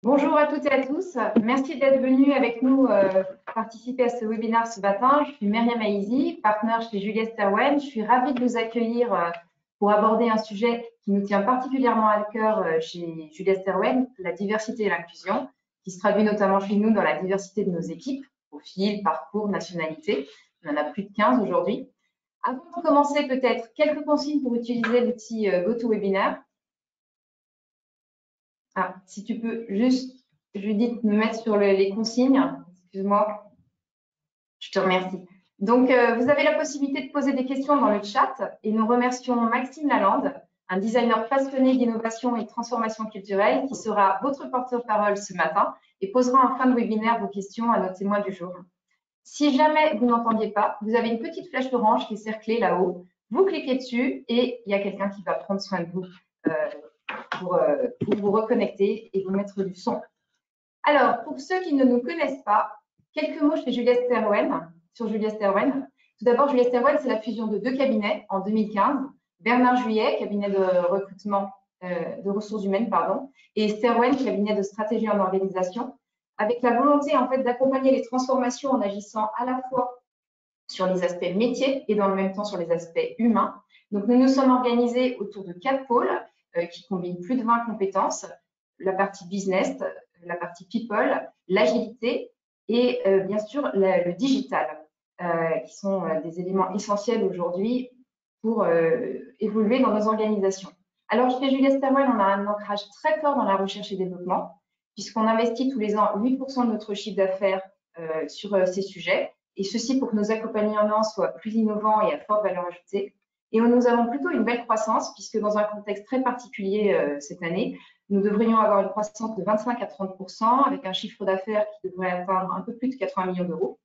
Bonjour à toutes et à tous. Merci d'être venus avec nous participer à ce webinaire ce matin. Je suis Myriam Aizi, partenaire chez Juliette Sterwen. Je suis ravie de vous accueillir pour aborder un sujet qui nous tient particulièrement à cœur chez Juliette Sterwen, la diversité et l'inclusion, qui se traduit notamment chez nous dans la diversité de nos équipes, profil, parcours, nationalité. On en a plus de 15 aujourd'hui. Avant de commencer, peut-être quelques consignes pour utiliser l'outil GoToWebinar. Ah, si tu peux juste, Judith, me mettre sur les consignes. Excuse-moi. Je te remercie. Donc, vous avez la possibilité de poser des questions dans le chat et nous remercions Maxime Lalande, un designer passionné d'innovation et de transformation culturelle qui sera votre porte-parole ce matin et posera en fin de webinaire vos questions à nos témoins du jour. Si jamais vous n'entendiez pas, vous avez une petite flèche orange qui est cerclée là-haut. Vous cliquez dessus et il y a quelqu'un qui va prendre soin de vous pour vous reconnecter et vous mettre du son. Alors, pour ceux qui ne nous connaissent pas, quelques mots sur Juliette Sterwen. Tout d'abord, Juliette Sterwen, c'est la fusion de deux cabinets en 2015. Bernard Juillet, cabinet de recrutement de ressources humaines, et Sterwen, cabinet de stratégie en organisation, avec la volonté en fait d'accompagner les transformations en agissant à la fois sur les aspects métiers et dans le même temps sur les aspects humains. Donc, nous nous sommes organisés autour de 4 pôles qui combinent plus de 20 compétences, la partie business, la partie people, l'agilité et bien sûr le digital, qui sont des éléments essentiels aujourd'hui pour évoluer dans nos organisations. Alors, chez Juliette Sterwen, on a un ancrage très fort dans la recherche et développement, puisqu'on investit tous les ans 8% de notre chiffre d'affaires sur ces sujets, et ceci pour que nos accompagnements soient plus innovants et à forte valeur ajoutée. Et nous avons plutôt une belle croissance, puisque dans un contexte très particulier cette année, nous devrions avoir une croissance de 25 à 30%, avec un chiffre d'affaires qui devrait atteindre un peu plus de 80 millions d'euros.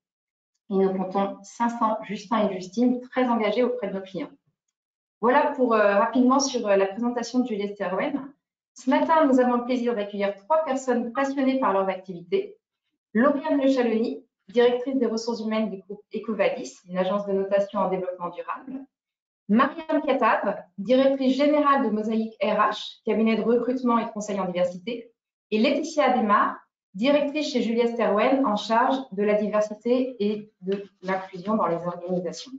Et nous comptons 500 Justins et Justines très engagés auprès de nos clients. Voilà pour rapidement sur la présentation de Juliette Sterwen. Ce matin, nous avons le plaisir d'accueillir 3 personnes passionnées par leurs activités. Lauriane Le Chalony, directrice des ressources humaines du groupe EcoVadis, une agence de notation en développement durable. Mariam Katab, directrice générale de Mosaïque RH, cabinet de recrutement et de conseil en diversité. Et Laetitia Ademar, directrice chez Juliette Sterwen, en charge de la diversité et de l'inclusion dans les organisations.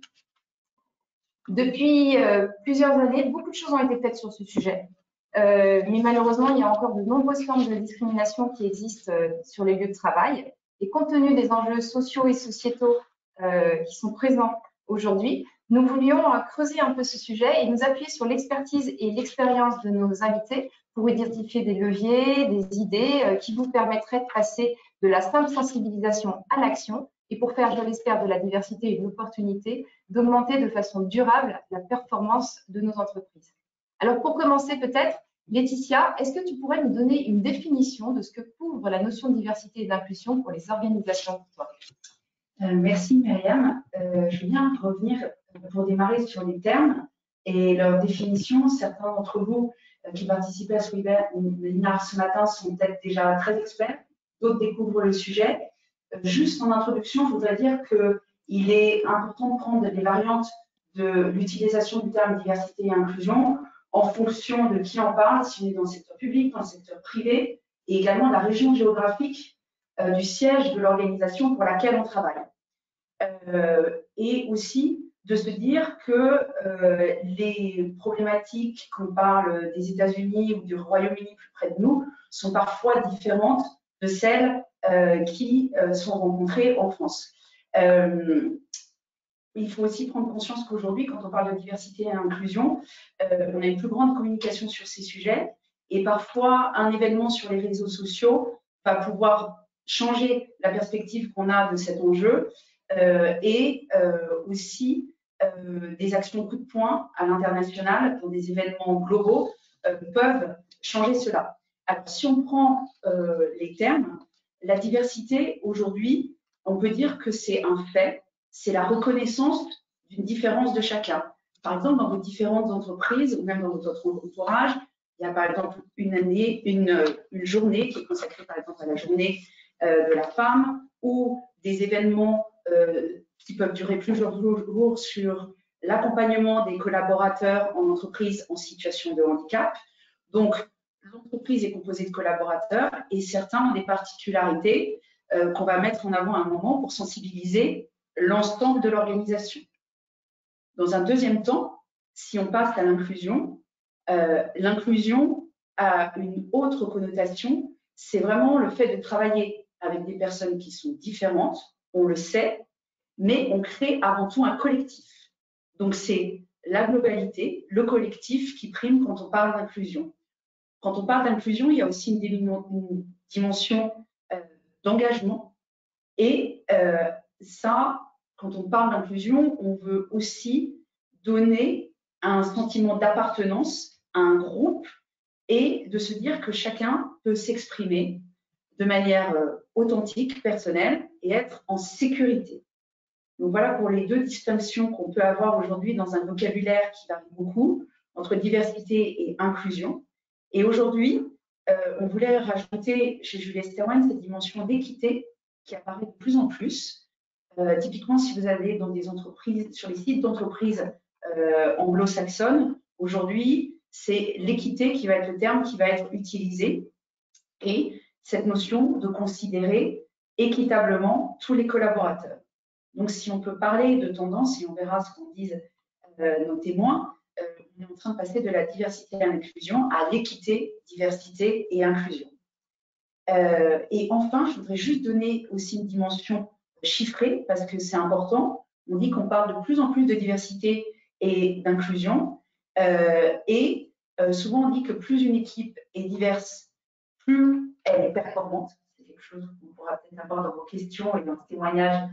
Depuis plusieurs années, beaucoup de choses ont été faites sur ce sujet. Mais malheureusement, il y a encore de nombreuses formes de discrimination qui existent sur les lieux de travail. Et compte tenu des enjeux sociaux et sociétaux qui sont présents aujourd'hui, nous voulions creuser un peu ce sujet et nous appuyer sur l'expertise et l'expérience de nos invités pour identifier des leviers, des idées qui vous permettraient de passer de la simple sensibilisation à l'action et pour faire, je l'espère, de la diversité une opportunité d'augmenter de façon durable la performance de nos entreprises. Alors, pour commencer peut-être, Laetitia, est-ce que tu pourrais nous donner une définition de ce que couvre la notion de diversité et d'inclusion pour les organisations pour toi? Merci Myriam. Je viens revenir pour démarrer sur les termes et leur définition. Certains d'entre vous qui participaient à ce webinaire ce matin sont peut-être déjà très experts, d'autres découvrent le sujet. Juste en introduction, je voudrais dire qu'il est important de prendre les variantes de l'utilisation du terme diversité et inclusion en fonction de qui en parle, si on est dans le secteur public, dans le secteur privé, et également la région géographique du siège de l'organisation pour laquelle on travaille. Et aussi de se dire que les problématiques, qu'on parle des États-Unis ou du Royaume-Uni plus près de nous, sont parfois différentes de celles qui sont rencontrées en France. Il faut aussi prendre conscience qu'aujourd'hui, quand on parle de diversité et inclusion, on a une plus grande communication sur ces sujets et parfois un événement sur les réseaux sociaux va pouvoir changer la perspective qu'on a de cet enjeu et aussi des actions coup de poing à l'international dans des événements globaux peuvent changer cela. Alors, si on prend les termes, la diversité aujourd'hui, on peut dire que c'est un fait, c'est la reconnaissance d'une différence de chacun. Par exemple, dans vos différentes entreprises ou même dans votre entourage, il y a par exemple une journée qui est consacrée par exemple à la journée de la femme ou des événements qui peuvent durer plusieurs jours sur l'accompagnement des collaborateurs en entreprise en situation de handicap. Donc, l'entreprise est composée de collaborateurs et certains ont des particularités qu'on va mettre en avant à un moment pour sensibiliser l'ensemble de l'organisation. Dans un deuxième temps, si on passe à l'inclusion, l'inclusion a une autre connotation, c'est vraiment le fait de travailler avec des personnes qui sont différentes, on le sait, mais on crée avant tout un collectif. Donc c'est la globalité, le collectif qui prime quand on parle d'inclusion. Quand on parle d'inclusion, il y a aussi une dimension d'engagement. Et ça, quand on parle d'inclusion, on veut aussi donner un sentiment d'appartenance à un groupe et de se dire que chacun peut s'exprimer de manière authentique, personnelle et être en sécurité. Donc voilà pour les deux distinctions qu'on peut avoir aujourd'hui dans un vocabulaire qui varie beaucoup entre diversité et inclusion. Et aujourd'hui, on voulait rajouter chez Julia Sterwan cette dimension d'équité qui apparaît de plus en plus. Typiquement, si vous allez dans des entreprises, sur les sites d'entreprises anglo-saxonnes, aujourd'hui, c'est l'équité qui va être le terme qui va être utilisé et cette notion de considérer équitablement tous les collaborateurs. Donc, si on peut parler de tendance, et on verra ce qu'en disent nos témoins, on est en train de passer de la diversité à l'inclusion à l'équité, diversité et inclusion. Et enfin, je voudrais juste donner aussi une dimension chiffrée, parce que c'est important. On dit qu'on parle de plus en plus de diversité et d'inclusion. Souvent, on dit que plus une équipe est diverse, plus elle est performante. C'est quelque chose qu'on pourra peut-être avoir dans vos questions et dans les témoignages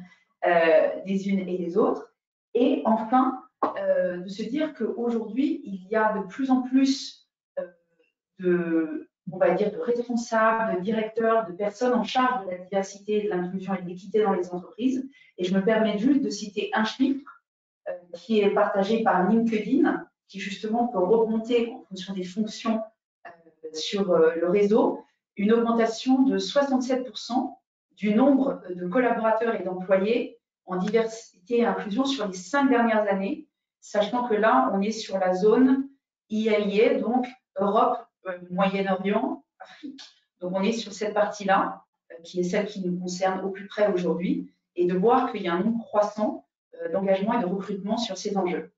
des unes et des autres. Et enfin, de se dire qu'aujourd'hui, il y a de plus en plus on va dire, de responsables, de directeurs, de personnes en charge de la diversité, de l'inclusion et de l'équité dans les entreprises. Et je me permets juste de citer un chiffre qui est partagé par LinkedIn, qui justement peut remonter en fonction des fonctions sur le réseau, une augmentation de 67% du nombre de collaborateurs et d'employés en diversité et inclusion sur les 5 dernières années, sachant que là, on est sur la zone IAIE, donc Europe, Moyen-Orient, Afrique. Donc, on est sur cette partie-là, qui est celle qui nous concerne au plus près aujourd'hui, et de voir qu'il y a un nombre croissant d'engagement et de recrutement sur ces enjeux.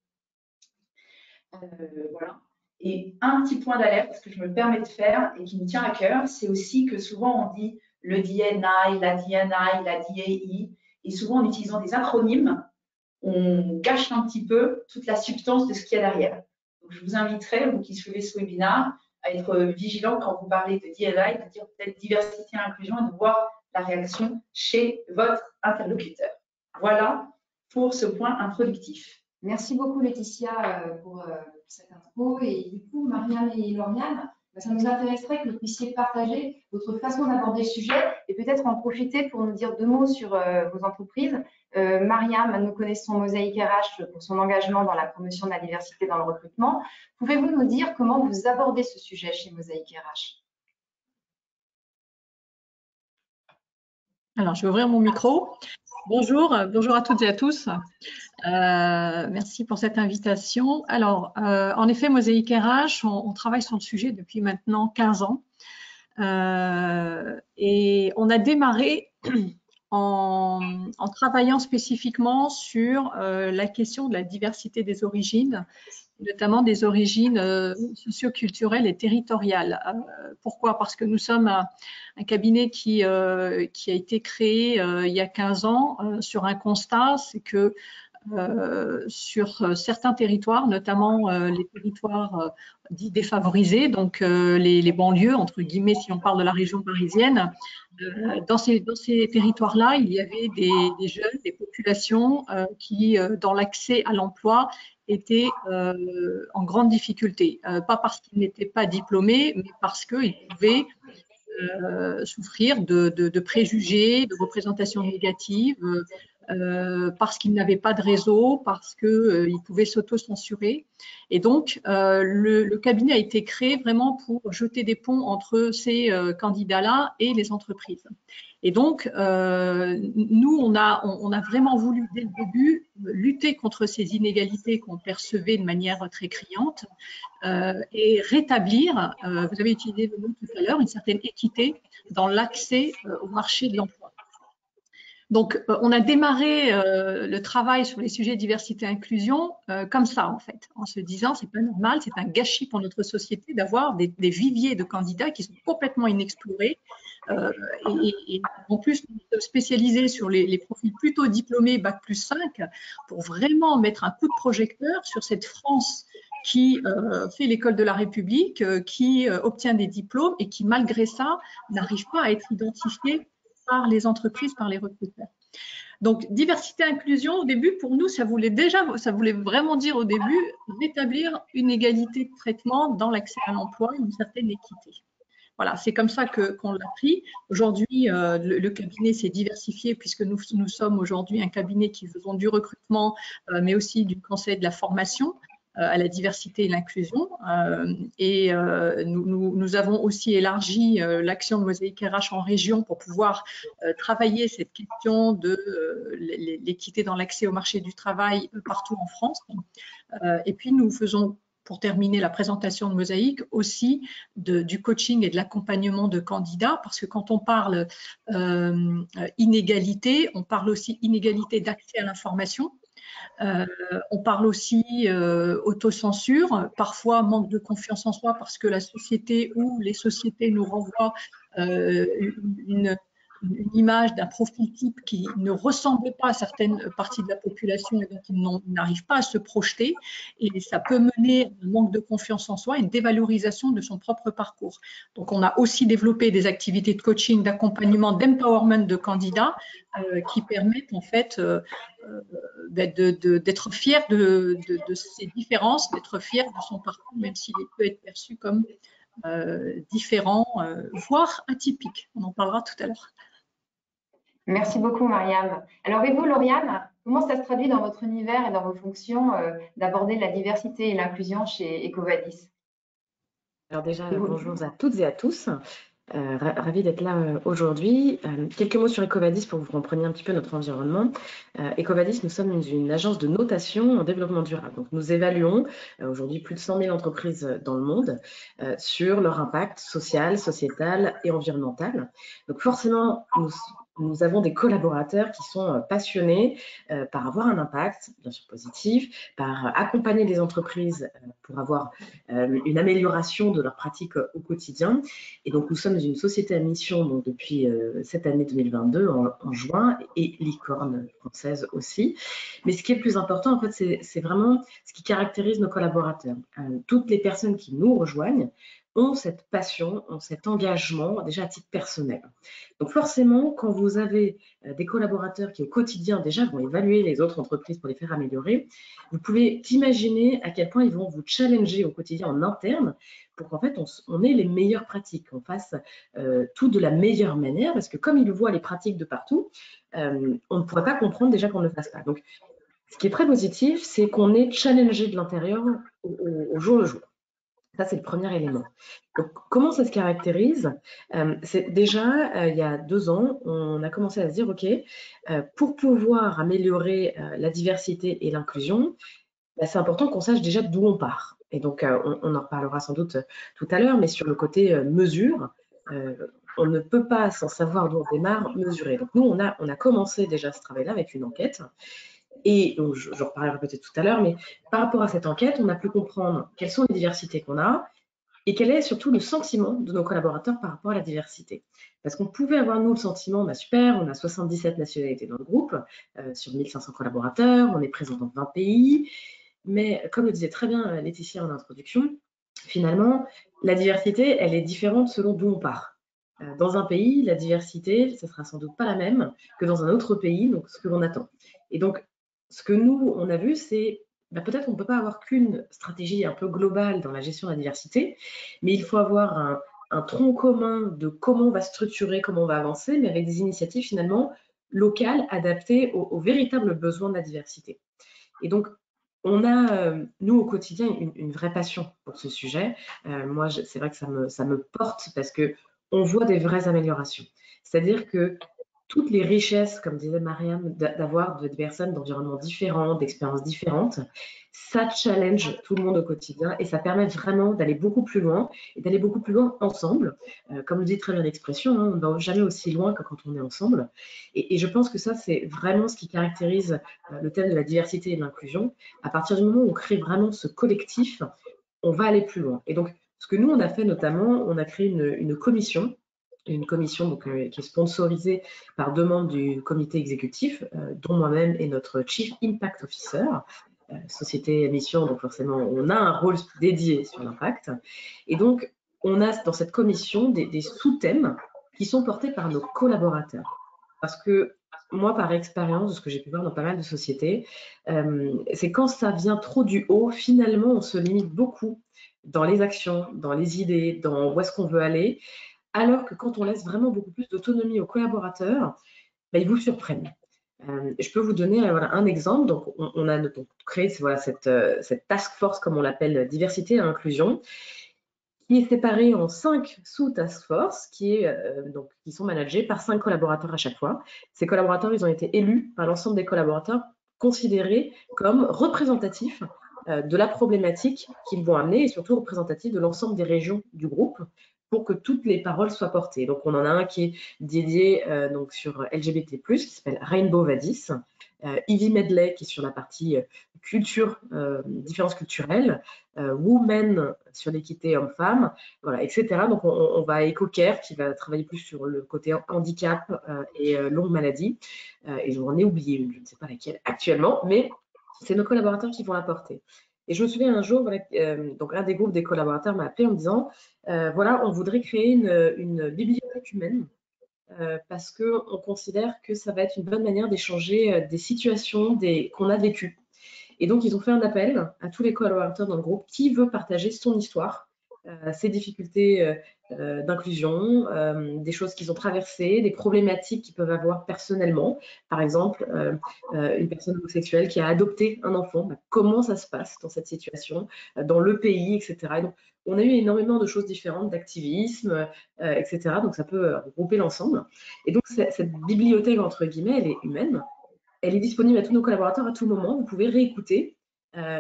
Voilà. Et un petit point d'alerte que je me permets de faire et qui me tient à cœur, c'est aussi que souvent on dit le DNI, la DNI, la DAI, et souvent en utilisant des acronymes, on gâche un petit peu toute la substance de ce qu'il y a derrière. Donc, je vous inviterai, vous qui suivez ce webinaire, à être vigilant quand vous parlez de DNI, de dire peut-être diversité et inclusion et de voir la réaction chez votre interlocuteur. Voilà pour ce point introductif. Merci beaucoup Laetitia pour cette intro. Et du coup, Mariam et Lauriane, ça nous intéresserait que vous puissiez partager votre façon d'aborder le sujet et peut-être en profiter pour nous dire 2 mots sur vos entreprises. Mariam, nous connaissons Mosaïque RH pour son engagement dans la promotion de la diversité dans le recrutement. Pouvez-vous nous dire comment vous abordez ce sujet chez Mosaïque RH? Alors, je vais ouvrir mon micro. Bonjour à toutes et à tous. Merci pour cette invitation. Alors, en effet, Mosaïque RH, on travaille sur le sujet depuis maintenant 15 ans. Et on a démarré en travaillant spécifiquement sur la question de la diversité des origines, notamment des origines socio-culturelles et territoriales. Pourquoi? Parce que nous sommes un cabinet qui a été créé il y a 15 ans sur un constat, c'est que sur certains territoires, notamment les territoires dits défavorisés, donc les banlieues, entre guillemets, si on parle de la région parisienne, dans ces territoires-là, il y avait des jeunes, des populations qui, dans l'accès à l'emploi, étaient en grande difficulté. Pas parce qu'ils n'étaient pas diplômés, mais parce qu'ils pouvaient souffrir de préjugés, de représentations négatives, parce qu'ils n'avaient pas de réseau, parce qu'ils pouvaient s'auto-censurer. Et donc, le cabinet a été créé vraiment pour jeter des ponts entre ces candidats-là et les entreprises. Et donc, nous, on a vraiment voulu, dès le début, lutter contre ces inégalités qu'on percevait de manière très criante et rétablir, vous avez utilisé le mot tout à l'heure, une certaine équité dans l'accès au marché de l'emploi. Donc, on a démarré le travail sur les sujets diversité et inclusion comme ça, en fait, en se disant, c'est pas normal, c'est un gâchis pour notre société d'avoir des viviers de candidats qui sont complètement inexplorés. Et en plus, nous sommes spécialisés sur les profils plutôt diplômés, Bac+5, pour vraiment mettre un coup de projecteur sur cette France qui fait l'école de la République, qui obtient des diplômes et qui, malgré ça, n'arrive pas à être identifiée par les entreprises, par les recruteurs. Donc, diversité inclusion, au début, pour nous, ça voulait vraiment dire au début d'établir une égalité de traitement dans l'accès à l'emploi, une certaine équité. Voilà, c'est comme ça qu'on l'a pris. Aujourd'hui, le cabinet s'est diversifié puisque nous sommes aujourd'hui un cabinet qui faisons du recrutement, mais aussi du conseil de la formation à la diversité et l'inclusion. Nous avons aussi élargi l'action de Mosaïque RH en région pour pouvoir travailler cette question de l'équité dans l'accès au marché du travail partout en France. Et puis, nous faisons, pour terminer la présentation de Mosaïque, aussi du coaching et de l'accompagnement de candidats, parce que quand on parle inégalité, on parle aussi inégalité d'accès à l'information. On parle aussi autocensure, parfois manque de confiance en soi parce que la société ou les sociétés nous renvoient une image d'un profil type qui ne ressemble pas à certaines parties de la population et donc ils n'arrivent pas à se projeter, et ça peut mener à un manque de confiance en soi et une dévalorisation de son propre parcours. Donc on a aussi développé des activités de coaching, d'accompagnement, d'empowerment de candidats qui permettent en fait d'être fier de ces différences, d'être fier de son parcours, même s'il peut être perçu comme différent, voire atypique. On en parlera tout à l'heure. Merci beaucoup, Mariam. Alors, et vous, Lauriane, comment ça se traduit dans votre univers et dans vos fonctions d'aborder la diversité et l'inclusion chez EcoVadis? Alors déjà, bonjour à toutes et à tous. Ravie d'être là aujourd'hui. Quelques mots sur EcoVadis pour que vous compreniez un petit peu notre environnement. EcoVadis, nous sommes une agence de notation en développement durable. Donc, nous évaluons aujourd'hui plus de 100 000 entreprises dans le monde sur leur impact social, sociétal et environnemental. Donc, forcément, nous avons des collaborateurs qui sont passionnés par avoir un impact, bien sûr positif, par accompagner les entreprises pour avoir une amélioration de leurs pratiques au quotidien. Et donc, nous sommes une société à mission donc, depuis cette année 2022, en juin, et licorne française aussi. Mais ce qui est le plus important, en fait, c'est vraiment ce qui caractérise nos collaborateurs. Toutes les personnes qui nous rejoignent ont cette passion, ont cet engagement, déjà à titre personnel. Donc forcément, quand vous avez des collaborateurs qui au quotidien déjà vont évaluer les autres entreprises pour les faire améliorer, vous pouvez imaginer à quel point ils vont vous challenger au quotidien en interne pour qu'en fait on ait les meilleures pratiques, qu'on fasse tout de la meilleure manière, parce que comme ils voient les pratiques de partout, on ne pourrait pas comprendre déjà qu'on ne le fasse pas. Donc ce qui est très positif, c'est qu'on est challengé de l'intérieur au jour le jour. Ça, c'est le premier élément. Donc, comment ça se caractérise? C'est déjà, il y a 2 ans, on a commencé à se dire, OK, pour pouvoir améliorer la diversité et l'inclusion, c'est important qu'on sache déjà d'où on part. Et donc, on en reparlera sans doute tout à l'heure, mais sur le côté mesure, on ne peut pas, sans savoir d'où on démarre, mesurer. Donc, nous, on a commencé déjà ce travail-là avec une enquête. Et donc, je reparlerai peut-être tout à l'heure, mais par rapport à cette enquête, on a pu comprendre quelles sont les diversités qu'on a et quel est surtout le sentiment de nos collaborateurs par rapport à la diversité. Parce qu'on pouvait avoir, nous, le sentiment, bah super, on a 77 nationalités dans le groupe, sur 1500 collaborateurs, on est présent dans 20 pays, mais comme le disait très bien Laetitia en introduction, finalement, la diversité, elle est différente selon d'où on part. Dans un pays, la diversité, ce sera sans doute pas la même que dans un autre pays, donc ce que l'on attend. Et donc, ce que nous, on a vu, c'est peut-être on ne peut pas avoir qu'une stratégie un peu globale dans la gestion de la diversité, mais il faut avoir un tronc commun de comment on va structurer, comment on va avancer, mais avec des initiatives finalement locales, adaptées aux véritables besoins de la diversité. Et donc, on a, nous, au quotidien, une vraie passion pour ce sujet. Moi, c'est vrai que ça me porte parce qu'on voit des vraies améliorations. C'est-à-dire que toutes les richesses, comme disait Mariam, d'avoir des personnes d'environnements différents, d'expériences différentes, ça challenge tout le monde au quotidien et ça permet vraiment d'aller beaucoup plus loin et d'aller beaucoup plus loin ensemble. Comme le dit très bien l'expression, hein, on ne va jamais aussi loin que quand on est ensemble. Et je pense que ça, c'est vraiment ce qui caractérise le thème de la diversité et de l'inclusion. À partir du moment où on crée vraiment ce collectif, on va aller plus loin. Et donc, ce que nous, on a fait notamment, on a créé une commission donc, qui est sponsorisée par 2 membres du comité exécutif, dont moi-même et notre Chief Impact Officer, société à mission, donc forcément, on a un rôle dédié sur l'impact. Et donc, on a dans cette commission des sous-thèmes qui sont portés par nos collaborateurs. Parce que moi, par expérience, de ce que j'ai pu voir dans pas mal de sociétés, c'est quand ça vient trop du haut, finalement, on se limite beaucoup dans les actions, dans les idées, dans où est-ce qu'on veut aller, alors que quand on laisse vraiment beaucoup plus d'autonomie aux collaborateurs, ils vous surprennent. Je peux vous donner un exemple. Donc, on a donc créé cette task force, comme on l'appelle, diversité et inclusion, qui est séparée en 5 sous-task force qui sont managés par 5 collaborateurs à chaque fois. Ces collaborateurs, ils ont été élus par l'ensemble des collaborateurs, considérés comme représentatifs de la problématique qu'ils vont amener et surtout représentatifs de l'ensemble des régions du groupe pour que toutes les paroles soient portées. Donc, on en a un qui est dédié donc sur LGBT+, qui s'appelle Rainbow Vadis, Ivy Medley, qui est sur la partie culture, différences culturelles, Women sur l'équité homme-femme, voilà, etc. Donc, on va à EcoCare, qui va travailler plus sur le côté handicap et longue maladie. Et j'en ai oublié une, je ne sais pas laquelle actuellement, mais c'est nos collaborateurs qui vont la porter. Et je me souviens un jour, donc un des groupes des collaborateurs m'a appelé en me disant voilà, on voudrait créer une bibliothèque humaine parce qu'on considère que ça va être une bonne manière d'échanger des situations qu'on a vécues. Et donc, ils ont fait un appel à tous les collaborateurs dans le groupe qui veut partager son histoire, ses difficultés d'inclusion, des choses qu'ils ont traversées, des problématiques qu'ils peuvent avoir personnellement. Par exemple, une personne homosexuelle qui a adopté un enfant, comment ça se passe dans cette situation, dans le pays, etc. Et donc, on a eu énormément de choses différentes, d'activisme, etc. Donc, ça peut regrouper l'ensemble. Et donc, cette bibliothèque, entre guillemets, elle est humaine. Elle est disponible à tous nos collaborateurs à tout moment. Vous pouvez réécouter.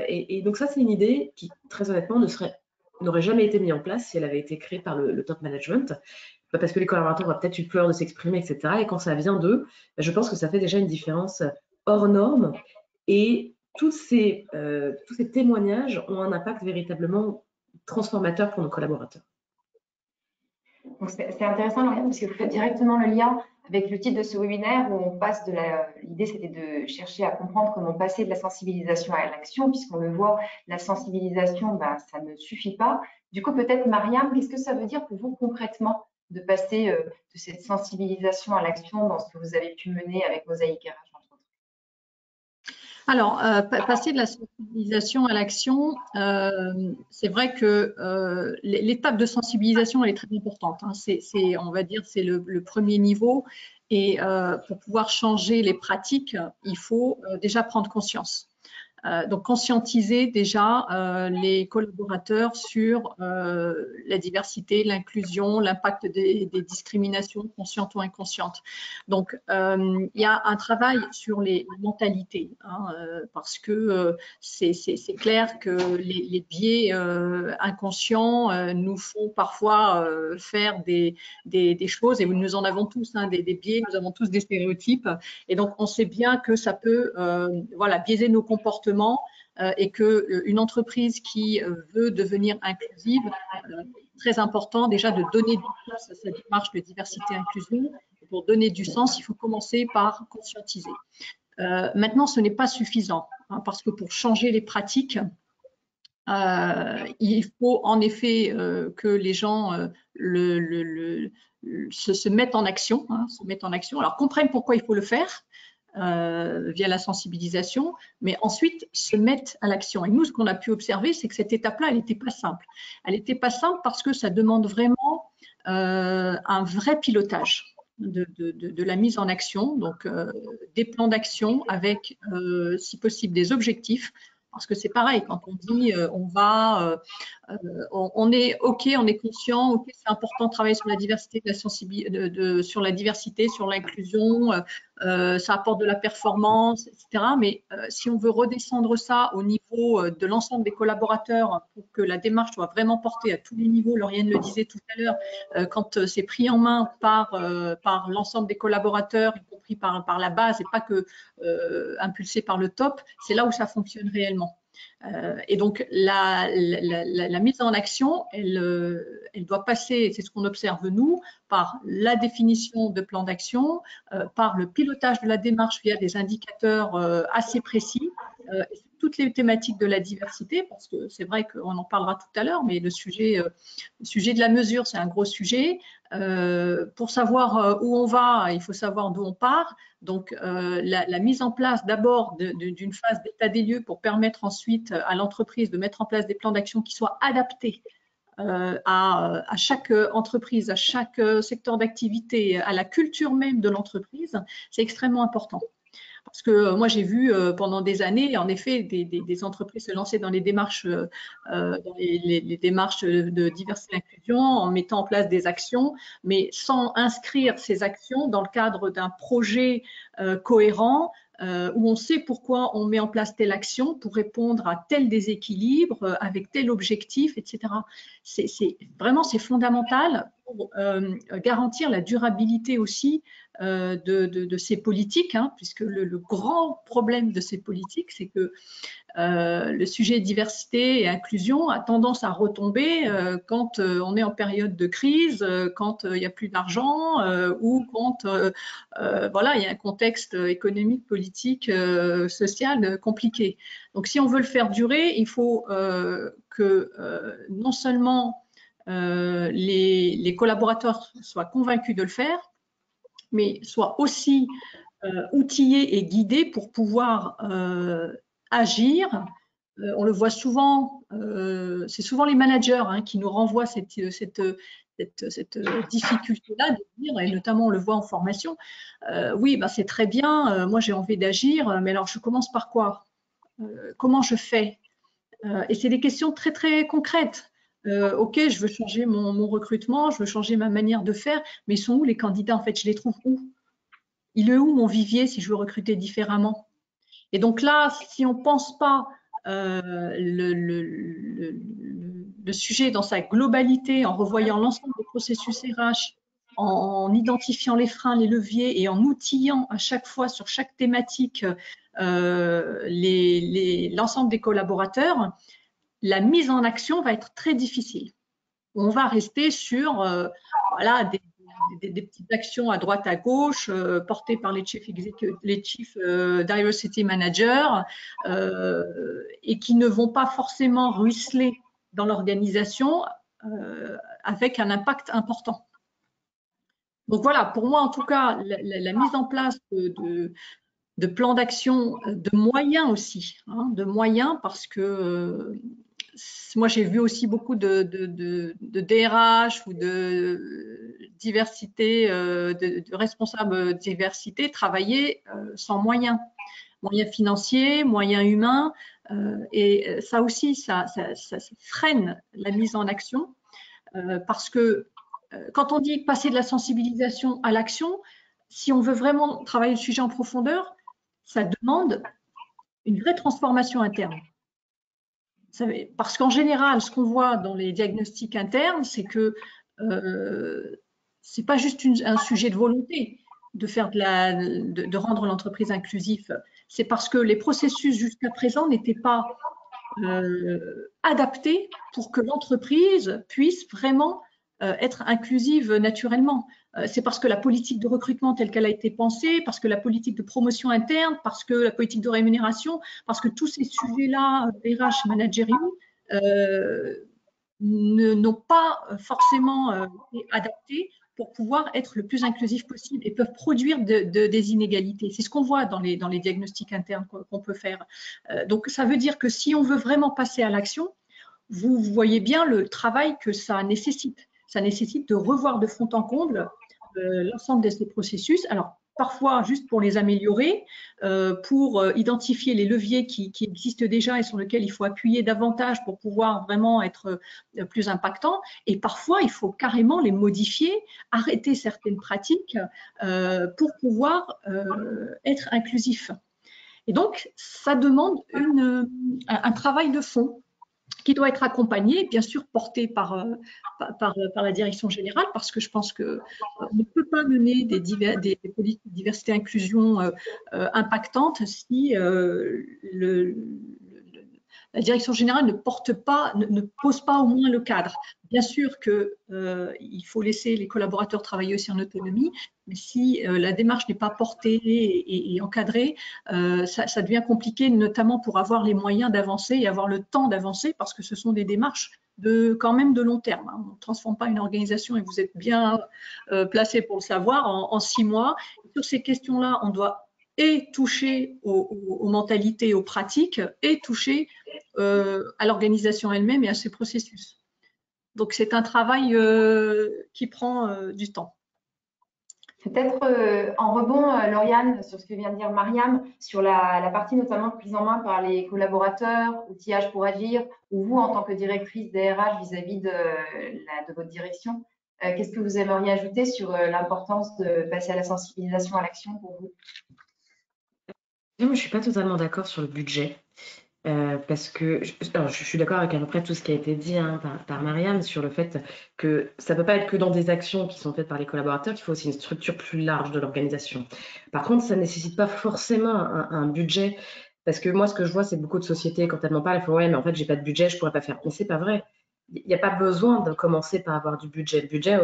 Et donc, ça, c'est une idée qui, très honnêtement, n'aurait jamais été mise en place si elle avait été créée par le top management, parce que les collaborateurs auraient peut-être eu peur de s'exprimer, etc. Et quand ça vient d'eux, je pense que ça fait déjà une différence hors norme. Et tous ces témoignages ont un impact véritablement transformateur pour nos collaborateurs. Donc, c'est intéressant, Lauriane, parce que vous faites directement le lien avec le titre de ce webinaire où on passe l'idée, c'était de chercher à comprendre comment passer de la sensibilisation à l'action, puisqu'on le voit, la sensibilisation, ça ne suffit pas. Du coup, peut-être, Mariam, qu'est-ce que ça veut dire pour vous concrètement de passer de cette sensibilisation à l'action dans ce que vous avez pu mener avec Mosaïque RH? Alors, passer de la sensibilisation à l'action, c'est vrai que l'étape de sensibilisation, elle est très importante. Hein. On va dire, c'est le premier niveau. Et pour pouvoir changer les pratiques, il faut déjà prendre conscience. Donc, conscientiser déjà les collaborateurs sur la diversité, l'inclusion, l'impact des discriminations conscientes ou inconscientes. Donc, il y a un travail sur les mentalités, hein, parce que c'est clair que les biais inconscients nous font parfois faire des choses, et nous en avons tous, hein, des biais, nous avons tous des stéréotypes, et donc on sait bien que ça peut biaiser nos comportements, et qu'une entreprise qui veut devenir inclusive, très important déjà de donner du sens à sa démarche de diversité et inclusion. Et pour donner du sens, il faut commencer par conscientiser. Maintenant, ce n'est pas suffisant, hein, parce que pour changer les pratiques, il faut en effet que les gens se mettent en action, hein, alors comprennent pourquoi il faut le faire, via la sensibilisation, mais ensuite se mettre à l'action. Et nous, ce qu'on a pu observer, c'est que cette étape-là, elle n'était pas simple. Elle n'était pas simple parce que ça demande vraiment un vrai pilotage de la mise en action, donc des plans d'action avec, si possible, des objectifs Parce que c'est pareil, quand on dit on est OK, on est conscient, OK, c'est important de travailler sur la diversité, sur la diversité, sur l'inclusion, ça apporte de la performance, etc. Mais si on veut redescendre ça au niveau de l'ensemble des collaborateurs pour que la démarche soit vraiment portée à tous les niveaux, Lauriane le disait tout à l'heure, quand c'est pris en main par l'ensemble des collaborateurs, y compris par la base et pas que impulsé par le top, c'est là où ça fonctionne réellement. Et donc, la mise en action, elle doit passer, c'est ce qu'on observe nous, par la définition de plan d'action, par le pilotage de la démarche via des indicateurs assez précis, toutes les thématiques de la diversité, parce que c'est vrai qu'on en parlera tout à l'heure, mais le sujet de la mesure, c'est un gros sujet. Pour savoir où on va, il faut savoir d'où on part. Donc, la mise en place d'abord d'une phase d'état des lieux pour permettre ensuite à l'entreprise de mettre en place des plans d'action qui soient adaptés à chaque entreprise, à chaque secteur d'activité, à la culture même de l'entreprise, c'est extrêmement important. Parce que moi, j'ai vu pendant des années, en effet, des entreprises se lancer dans les démarches, les démarches de diversité et inclusion en mettant en place des actions, mais sans inscrire ces actions dans le cadre d'un projet cohérent où on sait pourquoi on met en place telle action pour répondre à tel déséquilibre, avec tel objectif, etc. Vraiment, c'est fondamental pour garantir la durabilité aussi de ces politiques, hein, puisque le grand problème de ces politiques, c'est que le sujet diversité et inclusion a tendance à retomber quand on est en période de crise, quand il n'y a plus d'argent ou quand voilà, il y a un contexte économique, politique, social compliqué. Donc, si on veut le faire durer, il faut que non seulement les collaborateurs soient convaincus de le faire, mais soient aussi outillés et guidés pour pouvoir agir. On le voit souvent, c'est souvent les managers qui nous renvoient cette difficulté-là de dire, et notamment on le voit en formation, oui, ben, c'est très bien, moi j'ai envie d'agir, mais alors je commence par quoi? Comment je fais? Et c'est des questions très très concrètes. OK, je veux changer mon recrutement, je veux changer ma manière de faire, mais ils sont où les candidats en fait? Je les trouve où? Il est où mon vivier si je veux recruter différemment? Et donc là, si on ne pense pas le sujet dans sa globalité, en revoyant l'ensemble des processus RH, en identifiant les freins, les leviers et en outillant à chaque fois sur chaque thématique l'ensemble des collaborateurs, la mise en action va être très difficile. On va rester sur voilà, des petites actions à droite, à gauche, portées par les chief diversity managers et qui ne vont pas forcément ruisseler dans l'organisation avec un impact important. Donc voilà, pour moi en tout cas, la mise en place de plans d'action, de moyens aussi, de moyens parce que moi, j'ai vu aussi beaucoup de DRH ou de diversité, de responsables diversité travailler sans moyens financiers, moyens humains. Et ça aussi, ça freine la mise en action parce que quand on dit passer de la sensibilisation à l'action, si on veut vraiment travailler le sujet en profondeur, ça demande une vraie transformation interne. Parce qu'en général, ce qu'on voit dans les diagnostics internes, c'est que c'est pas juste un sujet de volonté de rendre l'entreprise inclusive. C'est parce que les processus jusqu'à présent n'étaient pas adaptés pour que l'entreprise puisse vraiment être inclusive naturellement. C'est parce que la politique de recrutement telle qu'elle a été pensée, parce que la politique de promotion interne, parce que la politique de rémunération, parce que tous ces sujets-là, RH, managériaux, n'ont pas forcément été adaptés pour pouvoir être le plus inclusif possible et peuvent produire des inégalités. C'est ce qu'on voit dans les diagnostics internes qu'on peut faire. Donc, ça veut dire que si on veut vraiment passer à l'action, vous voyez bien le travail que ça nécessite. Ça nécessite de revoir de fond en comble l'ensemble de ces processus. Alors, parfois juste pour les améliorer, pour identifier les leviers qui existent déjà et sur lesquels il faut appuyer davantage pour pouvoir vraiment être plus impactant. Et parfois, il faut carrément les modifier, arrêter certaines pratiques pour pouvoir être inclusif. Et donc, ça demande un travail de fond qui doit être accompagné, bien sûr porté par la direction générale, parce que je pense qu'on ne peut pas mener des politiques de diversité et inclusion impactantes si la direction générale ne pose pas au moins le cadre. Bien sûr qu'il faut laisser les collaborateurs travailler aussi en autonomie, mais si la démarche n'est pas portée et encadrée, ça devient compliqué, notamment pour avoir les moyens d'avancer et avoir le temps d'avancer, parce que ce sont des démarches quand même de long terme. Hein. On ne transforme pas une organisation, et vous êtes bien placé pour le savoir, en 6 mois. Sur ces questions-là, on doit toucher aux mentalités, aux pratiques, et toucher à l'organisation elle-même et à ses processus. Donc, c'est un travail qui prend du temps. Peut-être en rebond, Lauriane, sur ce que vient de dire Mariam, sur la partie notamment prise en main par les collaborateurs, outillage pour agir, ou vous, en tant que directrice DRH vis-à-vis de votre direction, qu'est-ce que vous aimeriez ajouter sur l'importance de passer à la sensibilisation, à l'action pour vous? Moi, je ne suis pas totalement d'accord sur le budget. Parce que je suis d'accord avec à peu près tout ce qui a été dit par Mariam sur le fait que ça ne peut pas être que dans des actions qui sont faites par les collaborateurs, qu'il faut aussi une structure plus large de l'organisation. Par contre, ça ne nécessite pas forcément un budget, parce que moi, ce que je vois, c'est beaucoup de sociétés, quand elles m'en parlent, elles font « ouais, mais en fait, j'ai pas de budget, je pourrais pas faire ». Mais c'est pas vrai. Il n'y a pas besoin de commencer par avoir du budget. Le budget,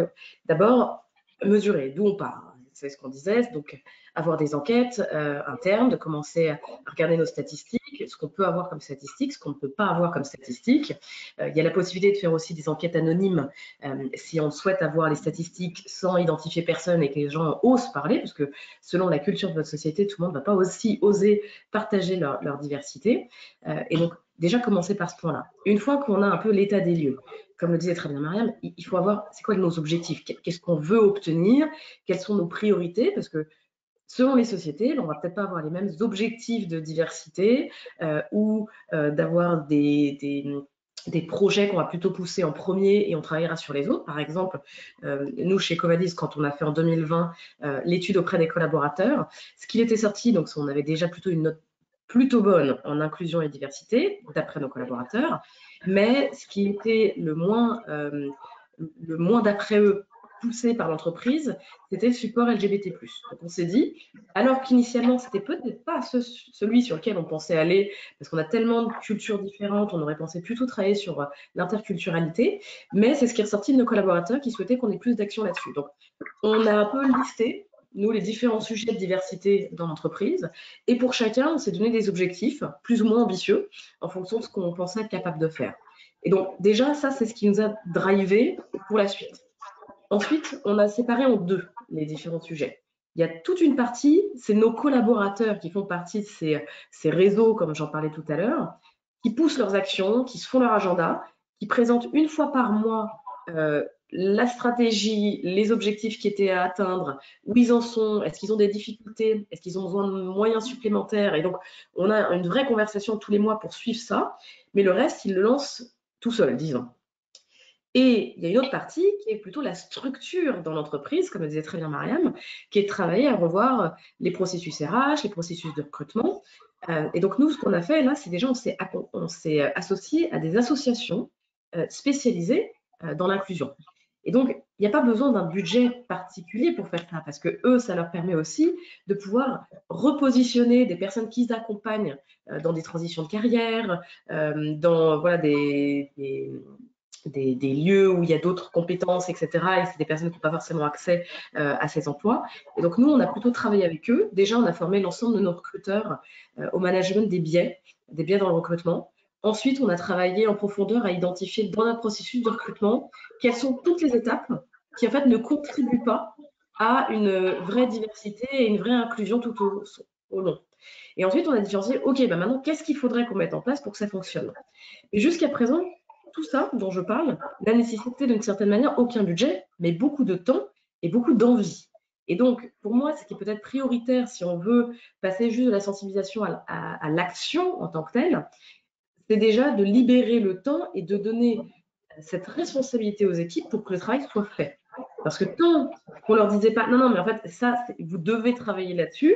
d'abord, mesurer d'où on part. C'est ce qu'on disait, donc avoir des enquêtes internes, de commencer à regarder nos statistiques, ce qu'on peut avoir comme statistiques, ce qu'on ne peut pas avoir comme statistiques. Il y a la possibilité de faire aussi des enquêtes anonymes si on souhaite avoir les statistiques sans identifier personne et que les gens osent parler, parce que selon la culture de votre société, tout le monde ne va pas aussi oser partager leur diversité. Et donc, déjà commencer par ce point-là. Une fois qu'on a un peu l'état des lieux, comme le disait très bien Mariam, il faut avoir, c'est quoi nos objectifs? Qu'est-ce qu'on veut obtenir? Quelles sont nos priorités? Parce que selon les sociétés, on ne va peut-être pas avoir les mêmes objectifs de diversité ou d'avoir des projets qu'on va plutôt pousser en premier et on travaillera sur les autres. Par exemple, nous, chez EcoVadis, quand on a fait en 2020 l'étude auprès des collaborateurs, ce qu'il était sorti, donc on avait déjà plutôt une note plutôt bonne en inclusion et diversité, d'après nos collaborateurs, mais ce qui était le moins d'après eux poussé par l'entreprise, c'était le support LGBT+. Donc on s'est dit, alors qu'initialement, c'était peut-être pas celui sur lequel on pensait aller, parce qu'on a tellement de cultures différentes, on aurait pensé plutôt travailler sur l'interculturalité, mais c'est ce qui est ressorti de nos collaborateurs qui souhaitaient qu'on ait plus d'action là-dessus. Donc on a un peu listé, nous, les différents sujets de diversité dans l'entreprise, et pour chacun, on s'est donné des objectifs plus ou moins ambitieux en fonction de ce qu'on pensait être capable de faire. Et donc déjà, ça, c'est ce qui nous a drivé pour la suite. Ensuite, on a séparé en deux les différents sujets. Il y a toute une partie, c'est nos collaborateurs qui font partie de ces réseaux, comme j'en parlais tout à l'heure, qui poussent leurs actions, qui se font leur agenda, qui présentent une fois par mois la stratégie, les objectifs qui étaient à atteindre, où ils en sont, est-ce qu'ils ont des difficultés, est-ce qu'ils ont besoin de moyens supplémentaires. Et donc, on a une vraie conversation tous les mois pour suivre ça, mais le reste, ils le lancent tout seuls, disons. Et il y a une autre partie qui est plutôt la structure dans l'entreprise, comme le disait très bien Mariam, qui est de travailler à revoir les processus RH, les processus de recrutement. Et donc nous, ce qu'on a fait là, c'est déjà on s'est associé à des associations spécialisées dans l'inclusion. Et donc, il n'y a pas besoin d'un budget particulier pour faire ça, parce que eux, ça leur permet aussi de pouvoir repositionner des personnes qu'ils accompagnent dans des transitions de carrière, dans voilà, des lieux où il y a d'autres compétences, etc. Et c'est des personnes qui n'ont pas forcément accès à ces emplois. Et donc, nous, on a plutôt travaillé avec eux. Déjà, on a formé l'ensemble de nos recruteurs au management des biais dans le recrutement. Ensuite, on a travaillé en profondeur à identifier dans notre processus de recrutement quelles sont toutes les étapes qui, en fait, ne contribuent pas à une vraie diversité et une vraie inclusion tout au long. Et ensuite, on a différencié, OK, bah maintenant, qu'est-ce qu'il faudrait qu'on mette en place pour que ça fonctionne? Et jusqu'à présent, tout ça dont je parle n'a nécessité d'une certaine manière aucun budget, mais beaucoup de temps et beaucoup d'envie. Et donc, pour moi, ce qui est peut-être prioritaire si on veut passer juste de la sensibilisation à l'action en tant que telle, c'est déjà de libérer le temps et de donner cette responsabilité aux équipes pour que le travail soit fait. Parce que tant qu'on leur disait pas, non, mais en fait, ça, vous devez travailler là-dessus,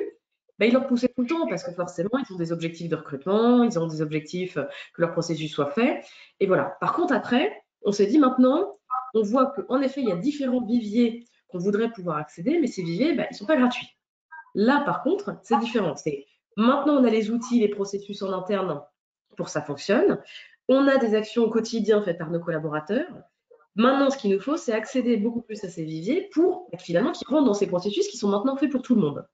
ben, ils leur poussaient tout le temps parce que forcément, ils ont des objectifs de recrutement, ils ont des objectifs que leur processus soit fait. Et voilà. Par contre, après, on s'est dit maintenant, on voit qu'en effet, il y a différents viviers qu'on voudrait pouvoir accéder, mais ces viviers, ben, ils ne sont pas gratuits. Là, par contre, c'est différent. Maintenant, on a les outils, les processus en interne pour que ça fonctionne. On a des actions au quotidien faites par nos collaborateurs. Maintenant, ce qu'il nous faut, c'est accéder beaucoup plus à ces viviers pour finalement qu'ils rentrent dans ces processus qui sont maintenant faits pour tout le monde.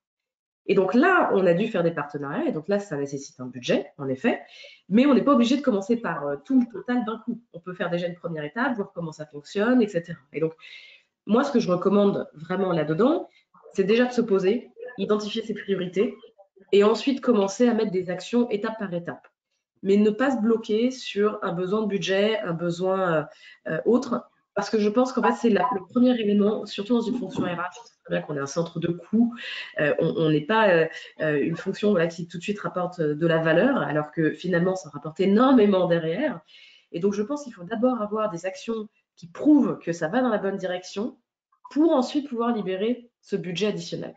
Et donc là, on a dû faire des partenariats, et donc là, ça nécessite un budget, en effet, mais on n'est pas obligé de commencer par tout le total d'un coup. On peut faire déjà une première étape, voir comment ça fonctionne, etc. Et donc, moi, ce que je recommande vraiment là-dedans, c'est déjà de se poser, identifier ses priorités, et ensuite commencer à mettre des actions étape par étape. Mais ne pas se bloquer sur un besoin de budget, un besoin autre, parce que je pense qu'en fait, c'est le premier élément, surtout dans une fonction RH, c'est très bien qu'on est un centre de coût, on n'est pas une fonction qui tout de suite rapporte de la valeur, alors que finalement, ça rapporte énormément derrière. Et donc, je pense qu'il faut d'abord avoir des actions qui prouvent que ça va dans la bonne direction pour ensuite pouvoir libérer ce budget additionnel.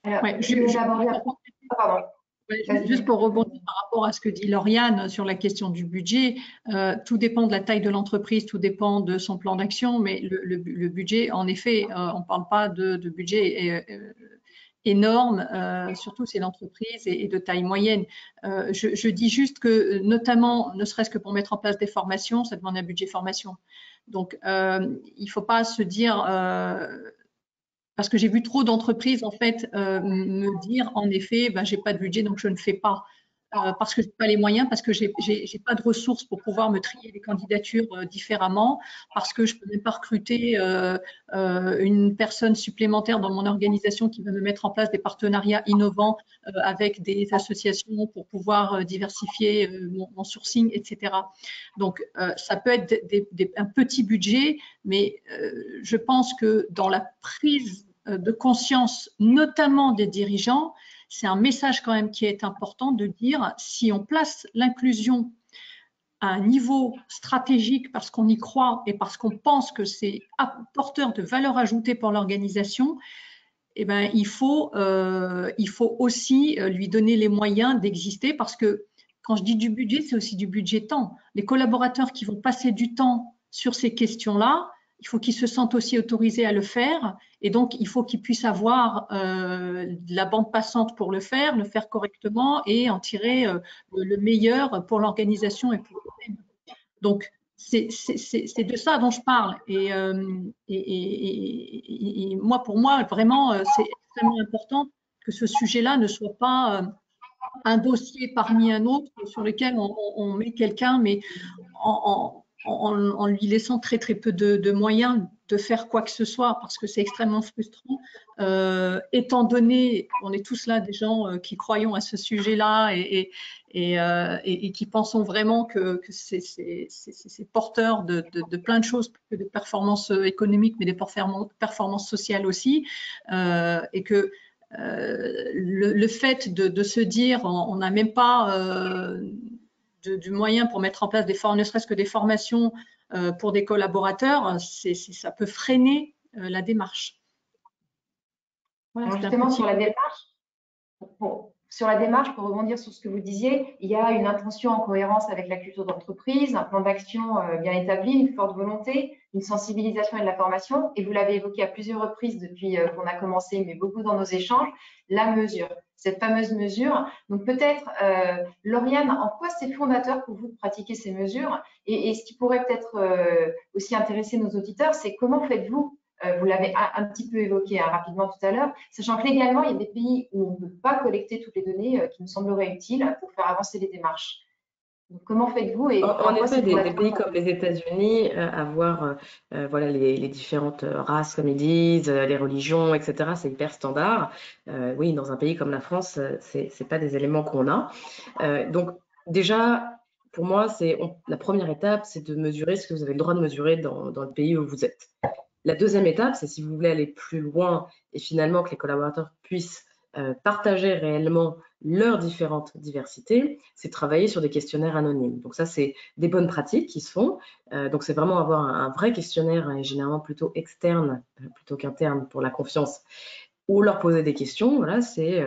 Alors, pardon. Juste pour rebondir par rapport à ce que dit Lauriane sur la question du budget, tout dépend de la taille de l'entreprise, tout dépend de son plan d'action, mais le budget, en effet, on ne parle pas de budget énorme, surtout si l'entreprise est de taille moyenne. Je dis juste que, notamment, ne serait-ce que pour mettre en place des formations, ça demande un budget formation. Donc, il ne faut pas se dire... parce que j'ai vu trop d'entreprises en fait me dire en effet, ben, j'ai pas de budget donc je ne fais pas parce que j'ai pas les moyens, parce que j'ai pas de ressources pour pouvoir me trier les candidatures différemment, parce que je peux même pas recruter une personne supplémentaire dans mon organisation qui va me mettre en place des partenariats innovants avec des associations pour pouvoir diversifier mon sourcing, etc. Donc ça peut être un petit budget, mais je pense que dans la prise de conscience, notamment des dirigeants, c'est un message quand même qui est important de dire si on place l'inclusion à un niveau stratégique parce qu'on y croit et parce qu'on pense que c'est porteur de valeur ajoutée pour l'organisation, eh ben, il faut aussi lui donner les moyens d'exister parce que quand je dis du budget, c'est aussi du budget temps. Les collaborateurs qui vont passer du temps sur ces questions-là, il faut qu'ils se sentent aussi autorisés à le faire et donc il faut qu'ils puissent avoir la bande passante pour le faire correctement et en tirer le meilleur pour l'organisation et pour eux-mêmes. Donc, c'est de ça dont je parle. Et moi, pour moi, vraiment, c'est extrêmement important que ce sujet-là ne soit pas un dossier parmi un autre sur lequel on met quelqu'un, mais en lui laissant très très peu de moyens de faire quoi que ce soit, parce que c'est extrêmement frustrant, étant donné, on est tous là des gens qui croyons à ce sujet-là et qui pensons vraiment que c'est porteur de plein de choses, plus que de performances économiques, mais des performances sociales aussi, et que le fait de se dire on n'a même pas du moyen pour mettre en place ne serait-ce que des formations pour des collaborateurs, ça peut freiner la démarche. Voilà, justement, sur la démarche, pour rebondir sur ce que vous disiez, il y a une intention en cohérence avec la culture d'entreprise, un plan d'action bien établi, une forte volonté, une sensibilisation et de la formation. Et vous l'avez évoqué à plusieurs reprises depuis qu'on a commencé, mais beaucoup dans nos échanges, la mesure, cette fameuse mesure. Donc peut-être, Lauriane, en quoi c'est fondateur pour vous de pratiquer ces mesures? Et ce qui pourrait peut-être aussi intéresser nos auditeurs, c'est comment faites-vous? Vous l'avez un petit peu évoqué rapidement tout à l'heure, sachant que légalement, il y a des pays où on ne peut pas collecter toutes les données qui nous sembleraient utiles pour faire avancer les démarches. Donc, comment faites-vous? En effet, des pays comme les États-Unis, avoir voilà, les différentes races, comme ils disent, les religions, etc., c'est hyper standard. Oui, dans un pays comme la France, c'est pas des éléments qu'on a. Donc, déjà, pour moi, la première étape, c'est de mesurer ce que vous avez le droit de mesurer dans le pays où vous êtes. La deuxième étape, c'est si vous voulez aller plus loin et finalement que les collaborateurs puissent partager réellement leurs différentes diversités, c'est travailler sur des questionnaires anonymes. Donc ça, c'est des bonnes pratiques qui se font. Donc c'est vraiment avoir un vrai questionnaire, et généralement plutôt externe, plutôt qu'interne pour la confiance, ou leur poser des questions, voilà, c'est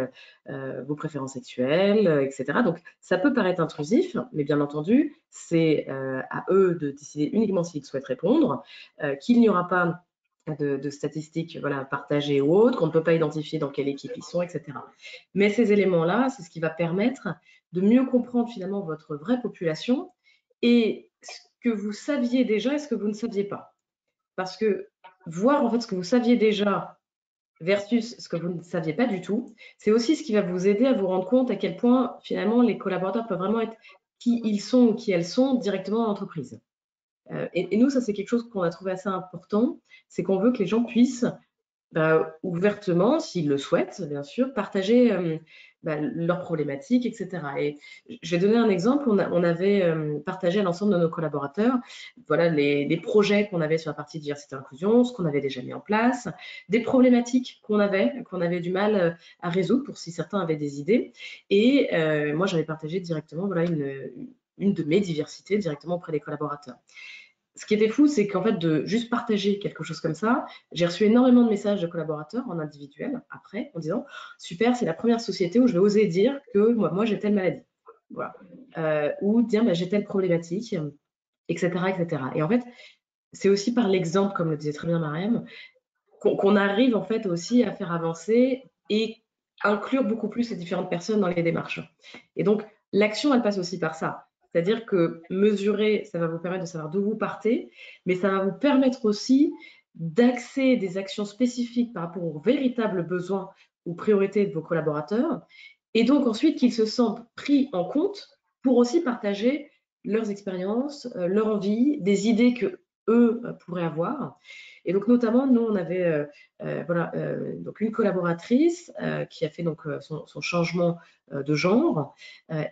vos préférences sexuelles, etc. Donc ça peut paraître intrusif, mais bien entendu, c'est à eux de décider uniquement s'ils souhaitent répondre, qu'il n'y aura pas de statistiques voilà, partagées ou autres, qu'on ne peut pas identifier dans quelle équipe ils sont, etc. Mais ces éléments-là, c'est ce qui va permettre de mieux comprendre finalement votre vraie population et ce que vous saviez déjà et ce que vous ne saviez pas. Parce que voir en fait ce que vous saviez déjà versus ce que vous ne saviez pas du tout, c'est aussi ce qui va vous aider à vous rendre compte à quel point finalement les collaborateurs peuvent vraiment être qui ils sont ou qui elles sont directement dans l'entreprise. Et nous, ça c'est quelque chose qu'on a trouvé assez important, c'est qu'on veut que les gens puissent ouvertement, s'ils le souhaitent, bien sûr, partager leurs problématiques, etc. Et je vais donner un exemple. On avait partagé à l'ensemble de nos collaborateurs voilà, les projets qu'on avait sur la partie diversité et inclusion, ce qu'on avait déjà mis en place, des problématiques qu'on avait du mal à résoudre pour si certains avaient des idées. Et moi, j'avais partagé directement voilà, une de mes diversités directement auprès des collaborateurs. Ce qui était fou, c'est qu'en fait, de juste partager quelque chose comme ça, j'ai reçu énormément de messages de collaborateurs en individuel après, en disant « Super, c'est la première société où je vais oser dire que moi j'ai telle maladie. » Voilà. Ou dire bah, « J'ai telle problématique, etc. etc. » Et en fait, c'est aussi par l'exemple, comme le disait très bien Mariam, qu'on arrive en fait aussi à faire avancer et inclure beaucoup plus les différentes personnes dans les démarches. Et donc, l'action, elle passe aussi par ça. C'est-à-dire que mesurer, ça va vous permettre de savoir d'où vous partez, mais ça va vous permettre aussi d'axer des actions spécifiques par rapport aux véritables besoins ou priorités de vos collaborateurs, et donc ensuite qu'ils se sentent pris en compte pour aussi partager leurs expériences, leurs envies, des idées que eux pourraient avoir. Et donc notamment, nous, on avait donc une collaboratrice qui a fait donc son changement de genre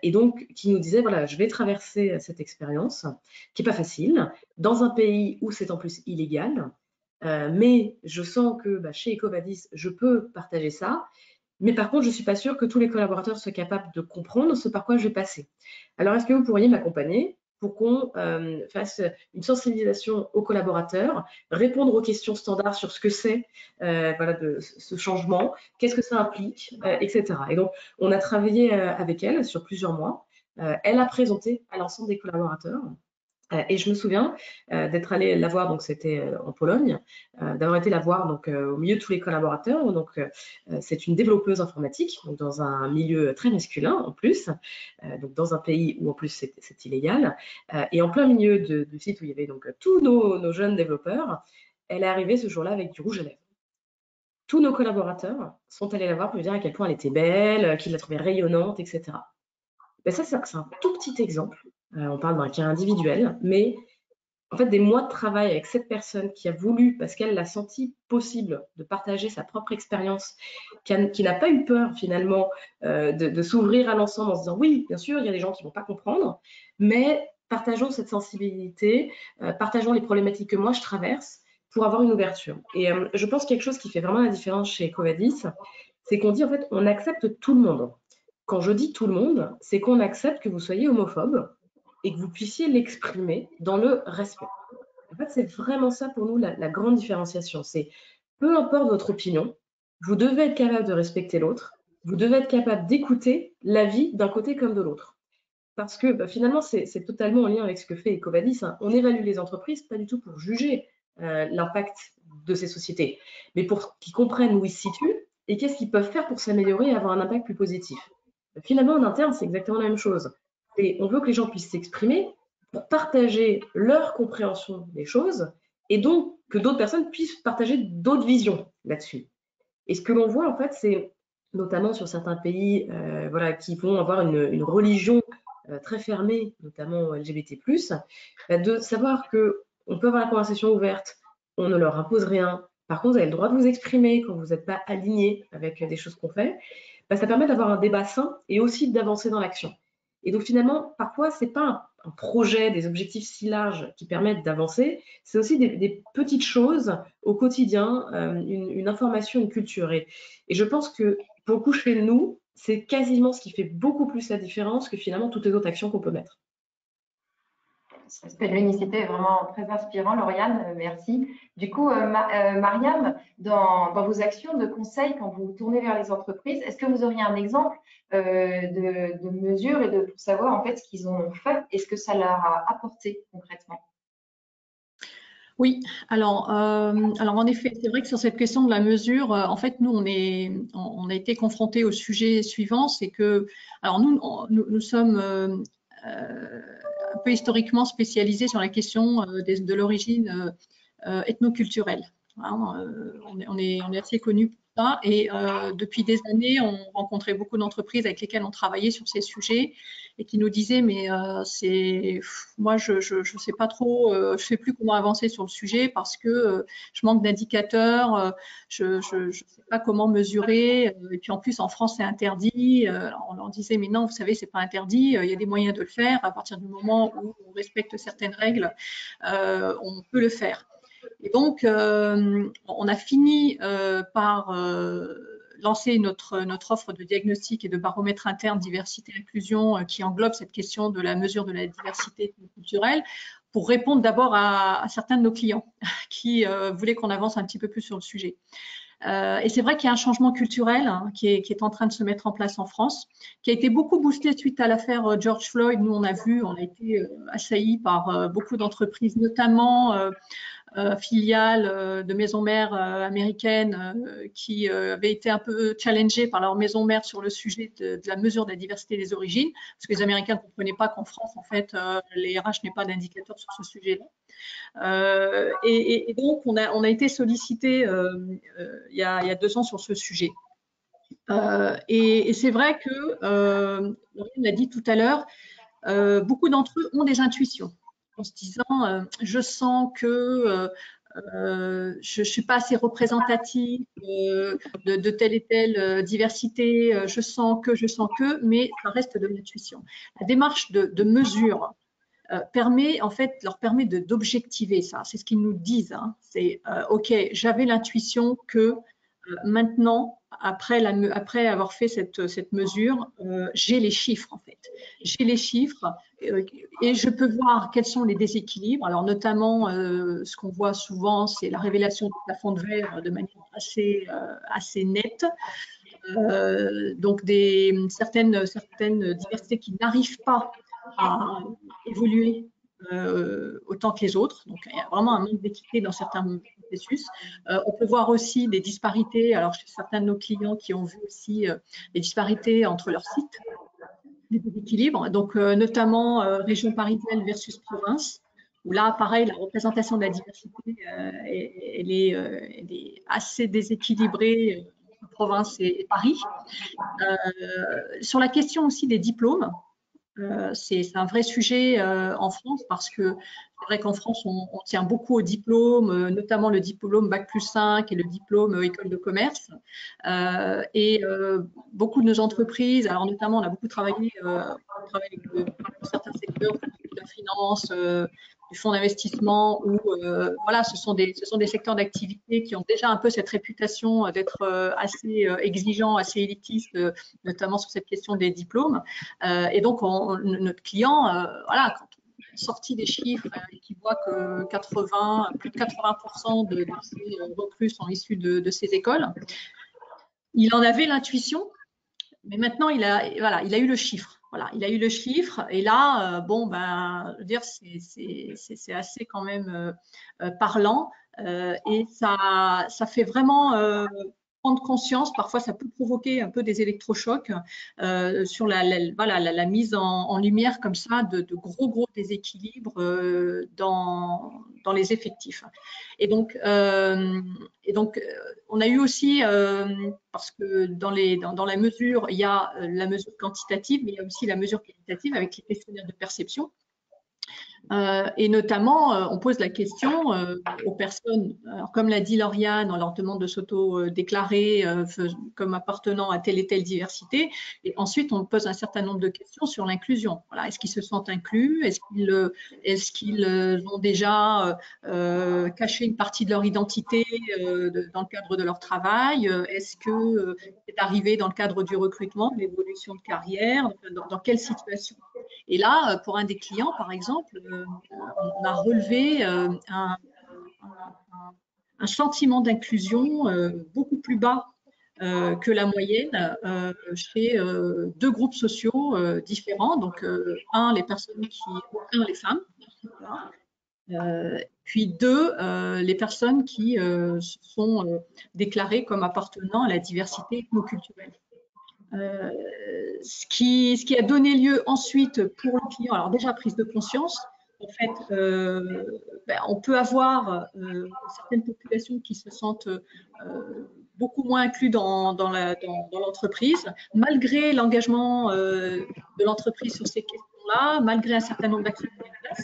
et donc qui nous disait voilà, je vais traverser cette expérience qui n'est pas facile dans un pays où c'est en plus illégal, mais je sens que chez EcoVadis, je peux partager ça. Mais par contre, je ne suis pas sûre que tous les collaborateurs soient capables de comprendre ce par quoi je vais passer. Alors, est-ce que vous pourriez m'accompagner pour qu'on fasse une sensibilisation aux collaborateurs, répondre aux questions standards sur ce que c'est voilà, de ce changement, qu'est-ce que ça implique, etc. Et donc, on a travaillé avec elle sur plusieurs mois. Elle a présenté à l'ensemble des collaborateurs. Et je me souviens d'être allée la voir, donc c'était en Pologne, d'avoir été la voir donc, au milieu de tous les collaborateurs. Donc, c'est une développeuse informatique, donc dans un milieu très masculin en plus, donc dans un pays où en plus c'est illégal. Et en plein milieu du site où il y avait donc tous nos jeunes développeurs, elle est arrivée ce jour-là avec du rouge à lèvres. Tous nos collaborateurs sont allés la voir pour lui dire à quel point elle était belle, qu'ils la trouvaient rayonnante, etc. Ben ça, c'est un tout petit exemple. On parle d'un cas individuel, mais en fait, des mois de travail avec cette personne qui a voulu, parce qu'elle l'a senti possible, de partager sa propre expérience, qui n'a pas eu peur finalement de s'ouvrir à l'ensemble en se disant oui, bien sûr, il y a des gens qui ne vont pas comprendre, mais partageons cette sensibilité, partageons les problématiques que moi je traverse pour avoir une ouverture. Et je pense quelque chose qui fait vraiment la différence chez EcoVadis, c'est qu'on dit en fait, on accepte tout le monde. Quand je dis tout le monde, c'est qu'on accepte que vous soyez homophobe et que vous puissiez l'exprimer dans le respect. En fait, c'est vraiment ça pour nous la grande différenciation. C'est peu importe votre opinion, vous devez être capable de respecter l'autre, vous devez être capable d'écouter l'avis d'un côté comme de l'autre. Parce que finalement, c'est totalement en lien avec ce que fait EcoVadis. Hein. On évalue les entreprises pas du tout pour juger l'impact de ces sociétés, mais pour qu'ils comprennent où ils se situent et qu'est-ce qu'ils peuvent faire pour s'améliorer et avoir un impact plus positif. Finalement, en interne, c'est exactement la même chose. Et on veut que les gens puissent s'exprimer pour partager leur compréhension des choses et donc que d'autres personnes puissent partager d'autres visions là-dessus. Et ce que l'on voit, en fait, c'est notamment sur certains pays voilà, qui vont avoir une religion très fermée, notamment LGBT+, de savoir qu'on peut avoir la conversation ouverte, on ne leur impose rien. Par contre, vous avez le droit de vous exprimer quand vous n'êtes pas aligné avec des choses qu'on fait. Ça permet d'avoir un débat sain et aussi d'avancer dans l'action. Et donc finalement, parfois, ce n'est pas projet, des objectifs si larges qui permettent d'avancer, c'est aussi des petites choses au quotidien, une information, une culture. Et je pense que pour le coup, chez nous, c'est quasiment ce qui fait beaucoup plus la différence que finalement toutes les autres actions qu'on peut mettre. Ce aspect de l'unicité est vraiment très inspirant, Lauriane, merci. Du coup, Mariam, dans vos actions de conseil, quand vous vous tournez vers les entreprises, est-ce que vous auriez un exemple de mesures et pour savoir en fait ce qu'ils ont fait et ce que ça leur a apporté concrètement? Oui, alors en effet, c'est vrai que sur cette question de la mesure, en fait, nous, on a été confrontés au sujet suivant, c'est que, alors nous sommes un peu historiquement spécialisés sur la question de l'origine ethnoculturelle. Hein, on est assez connus pour ça et depuis des années, on rencontrait beaucoup d'entreprises avec lesquelles on travaillait sur ces sujets et qui nous disaient mais moi je sais pas trop, je sais plus comment avancer sur le sujet parce que je manque d'indicateurs, je sais pas comment mesurer et puis en plus en France c'est interdit. On leur disait mais non, vous savez c'est pas interdit, il y a des moyens de le faire à partir du moment où on respecte certaines règles, on peut le faire. Et donc, on a fini par lancer notre offre de diagnostic et de baromètre interne diversité-inclusion qui englobe cette question de la mesure de la diversité culturelle pour répondre d'abord à certains de nos clients qui voulaient qu'on avance un petit peu plus sur le sujet. Et c'est vrai qu'il y a un changement culturel qui est en train de se mettre en place en France, qui a été beaucoup boosté suite à l'affaire George Floyd. Nous, on a été assaillis par beaucoup d'entreprises, notamment filiales de maisons mères américaines qui avaient été un peu challengées par leur maison mère sur le sujet de la mesure de la diversité des origines, parce que les Américains ne comprenaient pas qu'en France, en fait, les RH n'aient pas d'indicateur sur ce sujet-là. Et donc, on a été sollicité il y a 2 ans sur ce sujet. Et c'est vrai que, on l'a dit tout à l'heure, beaucoup d'entre eux ont des intuitions en se disant je sens que je ne suis pas assez représentative de telle et telle diversité, je sens que, mais ça reste de l'intuition. La démarche de mesure leur permet d'objectiver ça. C'est ce qu'ils nous disent. Hein. C'est OK, j'avais l'intuition que maintenant, après avoir fait cette mesure, j'ai les chiffres en fait. J'ai les chiffres et je peux voir quels sont les déséquilibres. Alors notamment, ce qu'on voit souvent, c'est la révélation du plafond de verre de manière assez nette. Donc certaines diversités qui n'arrivent pas à évoluer autant que les autres. Donc, il y a vraiment un manque d'équité dans certains processus. On peut voir aussi des disparités, alors chez certains de nos clients qui ont vu aussi des disparités entre leurs sites, des déséquilibres, donc notamment région parisienne versus province, où là, pareil, la représentation de la diversité, elle est assez déséquilibrée entre province et Paris. Sur la question aussi des diplômes, c'est un vrai sujet en France parce que c'est vrai qu'en France, on tient beaucoup aux diplômes, notamment le diplôme Bac+5 et le diplôme école de commerce. Et beaucoup de nos entreprises, alors notamment, on a beaucoup travaillé avec certains secteurs, de la finance, du fonds d'investissement, où voilà, ce sont des secteurs d'activité qui ont déjà un peu cette réputation d'être assez exigeants, assez élitistes, notamment sur cette question des diplômes. Et donc, notre client, voilà, quand on sortit des chiffres et qu'il voit que plus de 80% de ces recrues sont issus de ces écoles, il en avait l'intuition, mais maintenant, il a eu le chiffre. Voilà, il a eu le chiffre et là, bon, ben, je veux dire, c'est assez quand même parlant et ça fait vraiment prendre conscience. Parfois, ça peut provoquer un peu des électrochocs sur la mise en lumière comme ça de gros déséquilibres dans les effectifs. Et donc, on a eu aussi, parce que dans la mesure, il y a la mesure quantitative, mais il y a aussi la mesure qualitative avec les questionnaires de perception. Et notamment, on pose la question aux personnes, alors, comme l'a dit Lauriane, on leur demande de s'auto-déclarer comme appartenant à telle et telle diversité. Et ensuite, on pose un certain nombre de questions sur l'inclusion. Voilà, est-ce qu'ils se sentent inclus? Est-ce qu'ils ont déjà caché une partie de leur identité dans le cadre de leur travail? Est-ce que c'est arrivé dans le cadre du recrutement, de l'évolution de carrière? Dans quelle situation? Et là, pour un des clients, par exemple, on a relevé un sentiment d'inclusion beaucoup plus bas que la moyenne chez deux groupes sociaux différents. Donc, les femmes, puis deux, les personnes qui se sont déclarées comme appartenant à la diversité ethnoculturelle. Ce qui a donné lieu ensuite pour le client, alors déjà prise de conscience, en fait, on peut avoir certaines populations qui se sentent beaucoup moins inclus dans l'entreprise, malgré l'engagement de l'entreprise sur ces questions-là, malgré un certain nombre d'actions mises en place.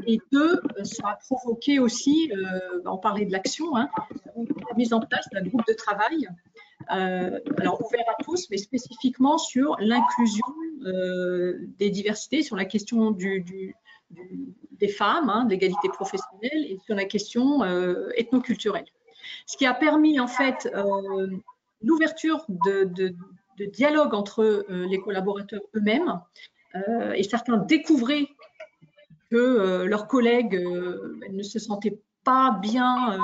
Et deux, ça a provoqué aussi, on parlait de l'action, la mise en place d'un groupe de travail alors ouvert à tous, mais spécifiquement sur l'inclusion des diversités, sur la question des femmes, de l'égalité professionnelle et sur la question ethnoculturelle. Ce qui a permis en fait l'ouverture de dialogue entre les collaborateurs eux-mêmes et certains découvraient que leurs collègues ne se sentaient pas bien,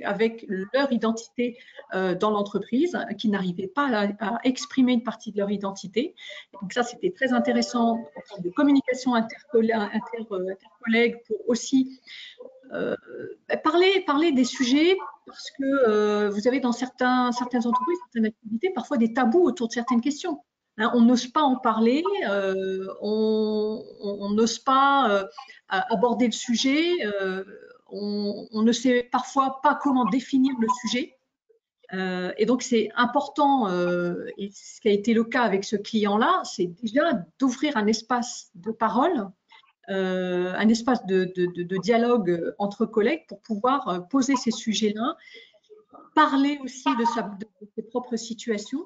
avec leur identité dans l'entreprise, qui n'arrivaient pas à exprimer une partie de leur identité. Donc ça, c'était très intéressant en termes de communication intercollègues pour aussi parler des sujets, parce que vous avez dans certaines entreprises, certaines activités, parfois des tabous autour de certaines questions. On n'ose pas en parler, on n'ose pas aborder le sujet, on ne sait parfois pas comment définir le sujet. Et donc, c'est important, et ce qui a été le cas avec ce client-là, c'est déjà d'ouvrir un espace de parole, un espace de dialogue entre collègues pour pouvoir poser ces sujets-là, parler aussi de ses propres situations.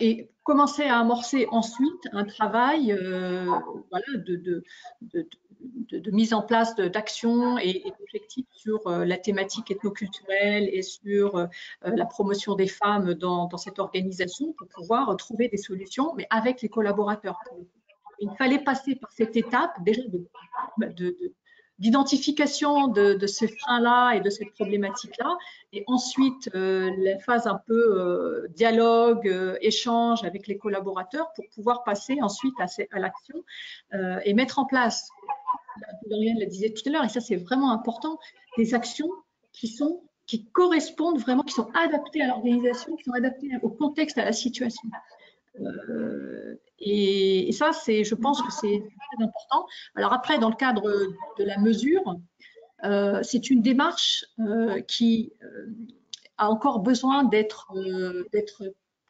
Et commencer à amorcer ensuite un travail de mise en place d'actions et d'objectifs sur la thématique ethnoculturelle et sur la promotion des femmes dans cette organisation pour pouvoir trouver des solutions, mais avec les collaborateurs. Il fallait passer par cette étape déjà d'identification de ces freins-là et de cette problématique-là, et ensuite la phase un peu dialogue, échange avec les collaborateurs pour pouvoir passer ensuite à l'action et mettre en place, Lauriane le disait tout à l'heure, et ça c'est vraiment important, des actions qui correspondent vraiment, qui sont adaptées à l'organisation, qui sont adaptées au contexte, à la situation. Et ça, je pense que c'est très important. Alors après, dans le cadre de la mesure, c'est une démarche qui a encore besoin d'être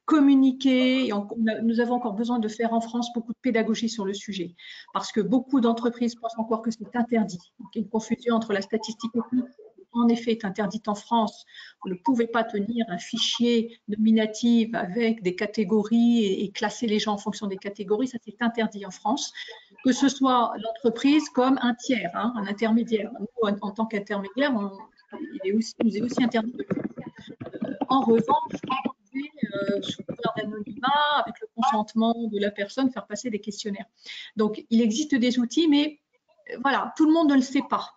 communiquée. Nous avons encore besoin de faire en France beaucoup de pédagogie sur le sujet, parce que beaucoup d'entreprises pensent encore que c'est interdit. Donc, il y a une confusion entre la statistique ethnique, en effet, est interdite en France. Vous ne pouvez pas tenir un fichier nominatif avec des catégories et classer les gens en fonction des catégories. Ça, c'est interdit en France, que ce soit l'entreprise comme un tiers, un intermédiaire. Nous, en tant qu'intermédiaire, il nous est aussi interdit de le faire. En revanche, vous pouvez, sous couvert d'anonymat, avec le consentement de la personne, faire passer des questionnaires. Donc, il existe des outils, mais voilà, tout le monde ne le sait pas.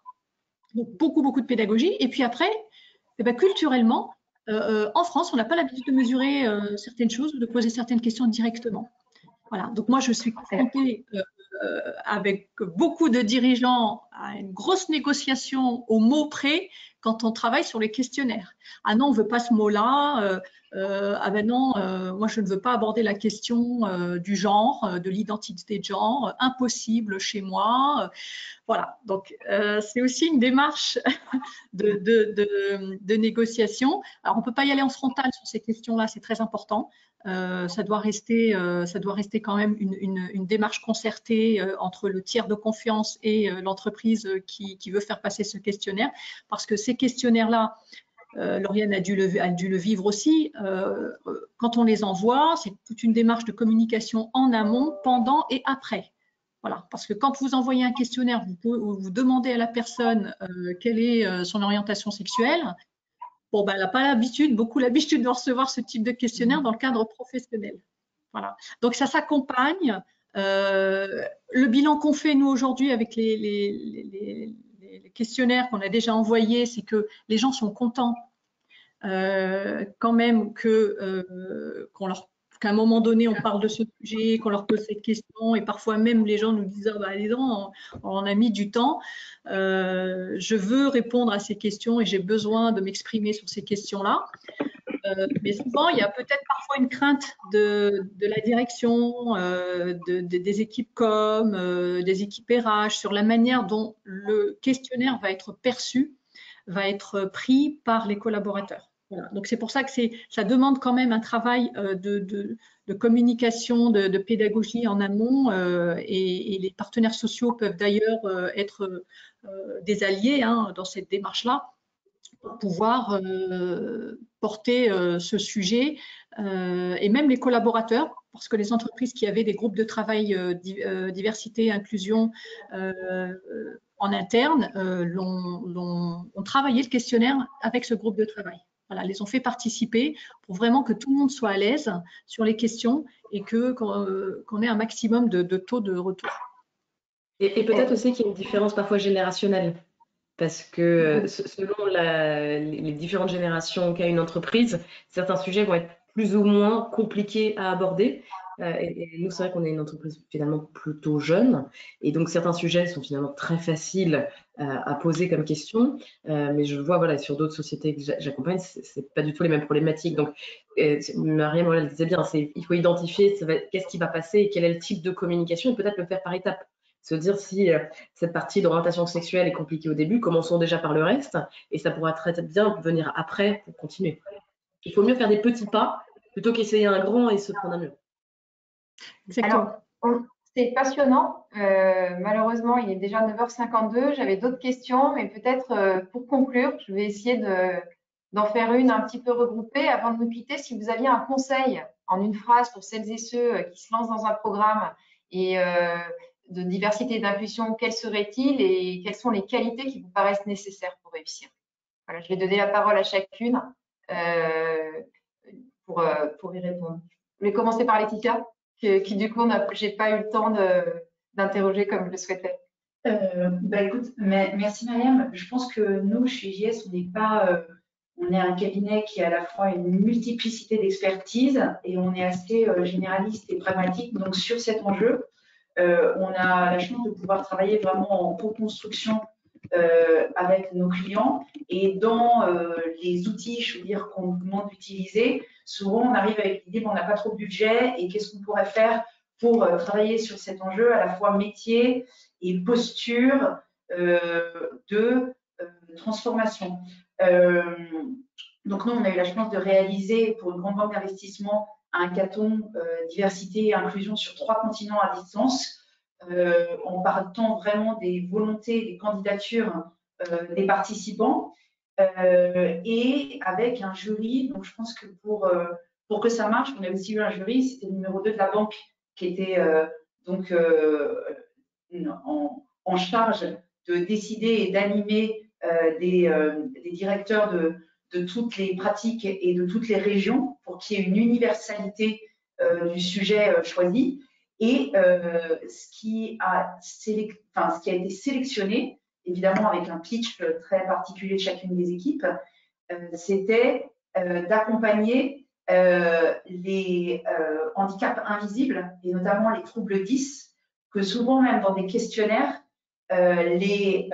Donc, beaucoup de pédagogie. Et puis après, culturellement, en France, on n'a pas l'habitude de mesurer certaines choses ou de poser certaines questions directement. Voilà. Donc, moi, je suis confrontée avec beaucoup de dirigeants à une grosse négociation au mot près quand on travaille sur les questionnaires. Ah non, on ne veut pas ce mot-là, ah ben non, moi je ne veux pas aborder la question du genre, de l'identité de genre, impossible chez moi. Voilà, donc c'est aussi une démarche de négociation. Alors on ne peut pas y aller en frontal sur ces questions-là, c'est très important. Ça doit rester quand même une démarche concertée entre le tiers de confiance et l'entreprise qui veut faire passer ce questionnaire, parce que ces questionnaires-là, Lauriane a dû le vivre aussi. Quand on les envoie, c'est toute une démarche de communication en amont, pendant et après. Voilà, parce que quand vous envoyez un questionnaire, vous demandez à la personne quelle est son orientation sexuelle. Bon, ben, elle n'a pas beaucoup l'habitude de recevoir ce type de questionnaire dans le cadre professionnel. Voilà. Donc ça s'accompagne. Le bilan qu'on fait nous aujourd'hui avec les questionnaires qu'on a déjà envoyés, c'est que les gens sont contents quand même qu'à un moment donné, on parle de ce sujet, qu'on leur pose cette question, et parfois même les gens nous disent ah, bah, allez donc, on a mis du temps. Je veux répondre à ces questions et j'ai besoin de m'exprimer sur ces questions-là. Mais souvent, il y a peut-être parfois une crainte de la direction, des équipes com, des équipes RH sur la manière dont le questionnaire va être perçu, va être pris par les collaborateurs. Voilà. Donc c'est pour ça que ça demande quand même un travail de communication, de pédagogie en amont, et les partenaires sociaux peuvent d'ailleurs être des alliés dans cette démarche-là pour pouvoir porter ce sujet, et même les collaborateurs, parce que les entreprises qui avaient des groupes de travail diversité, inclusion en interne ont travaillé le questionnaire avec ce groupe de travail. Voilà, les ont fait participer pour vraiment que tout le monde soit à l'aise sur les questions et qu'on ait un maximum de taux de retour. Et peut-être aussi qu'il y a une différence parfois générationnelle, parce que selon les différentes générations qu'a une entreprise, certains sujets vont être plus ou moins compliqués à aborder. Et nous, c'est vrai qu'on est une entreprise finalement plutôt jeune, et donc certains sujets sont finalement très faciles à poser comme question, mais je vois voilà, sur d'autres sociétés que j'accompagne, c'est pas du tout les mêmes problématiques. Donc, Mariam le disait bien, il faut identifier qu'est-ce qui va passer et quel est le type de communication, et peut-être le faire par étapes. Se dire si cette partie d'orientation sexuelle est compliquée au début, commençons déjà par le reste, et ça pourra très bien venir après pour continuer. Il faut mieux faire des petits pas plutôt qu'essayer un grand et se prendre un mur. Exactement. Alors, c'est passionnant. Malheureusement, il est déjà 9h52. J'avais d'autres questions, mais peut-être pour conclure, je vais essayer d'en faire une un petit peu regroupée. Avant de nous quitter, si vous aviez un conseil en une phrase pour celles et ceux qui se lancent dans un programme et de diversité et d'inclusion, quel serait-il et quelles sont les qualités qui vous paraissent nécessaires pour réussir? Voilà, je vais donner la parole à chacune pour y répondre. Je vais commencer par Laetitia, qui du coup, j'ai pas eu le temps d'interroger comme je le souhaitais. Écoute, merci Mariam. Je pense que nous, chez JS, on est un cabinet qui a à la fois une multiplicité d'expertise et on est assez généraliste et pragmatique. Donc sur cet enjeu, on a la chance de pouvoir travailler vraiment en co-construction avec nos clients, et dans les outils, je veux dire, qu'on nous demande d'utiliser, souvent on arrive avec l'idée qu'on n'a pas trop de budget et qu'est-ce qu'on pourrait faire pour travailler sur cet enjeu à la fois métier et posture de transformation. Donc nous, on a eu la chance de réaliser pour une grande banque d'investissement un hackathon diversité et inclusion sur 3 continents à distance, en partant vraiment des volontés, des candidatures des participants, et avec un jury. Donc je pense que pour que ça marche, on a aussi eu un jury, c'était le numéro 2 de la banque qui était en charge de décider et d'animer des directeurs de toutes les pratiques et de toutes les régions pour qu'il y ait une universalité du sujet choisi. Et ce qui a été sélectionné, évidemment avec un pitch très particulier de chacune des équipes, c'était d'accompagner les handicaps invisibles, et notamment les troubles 10, que souvent même dans des questionnaires, les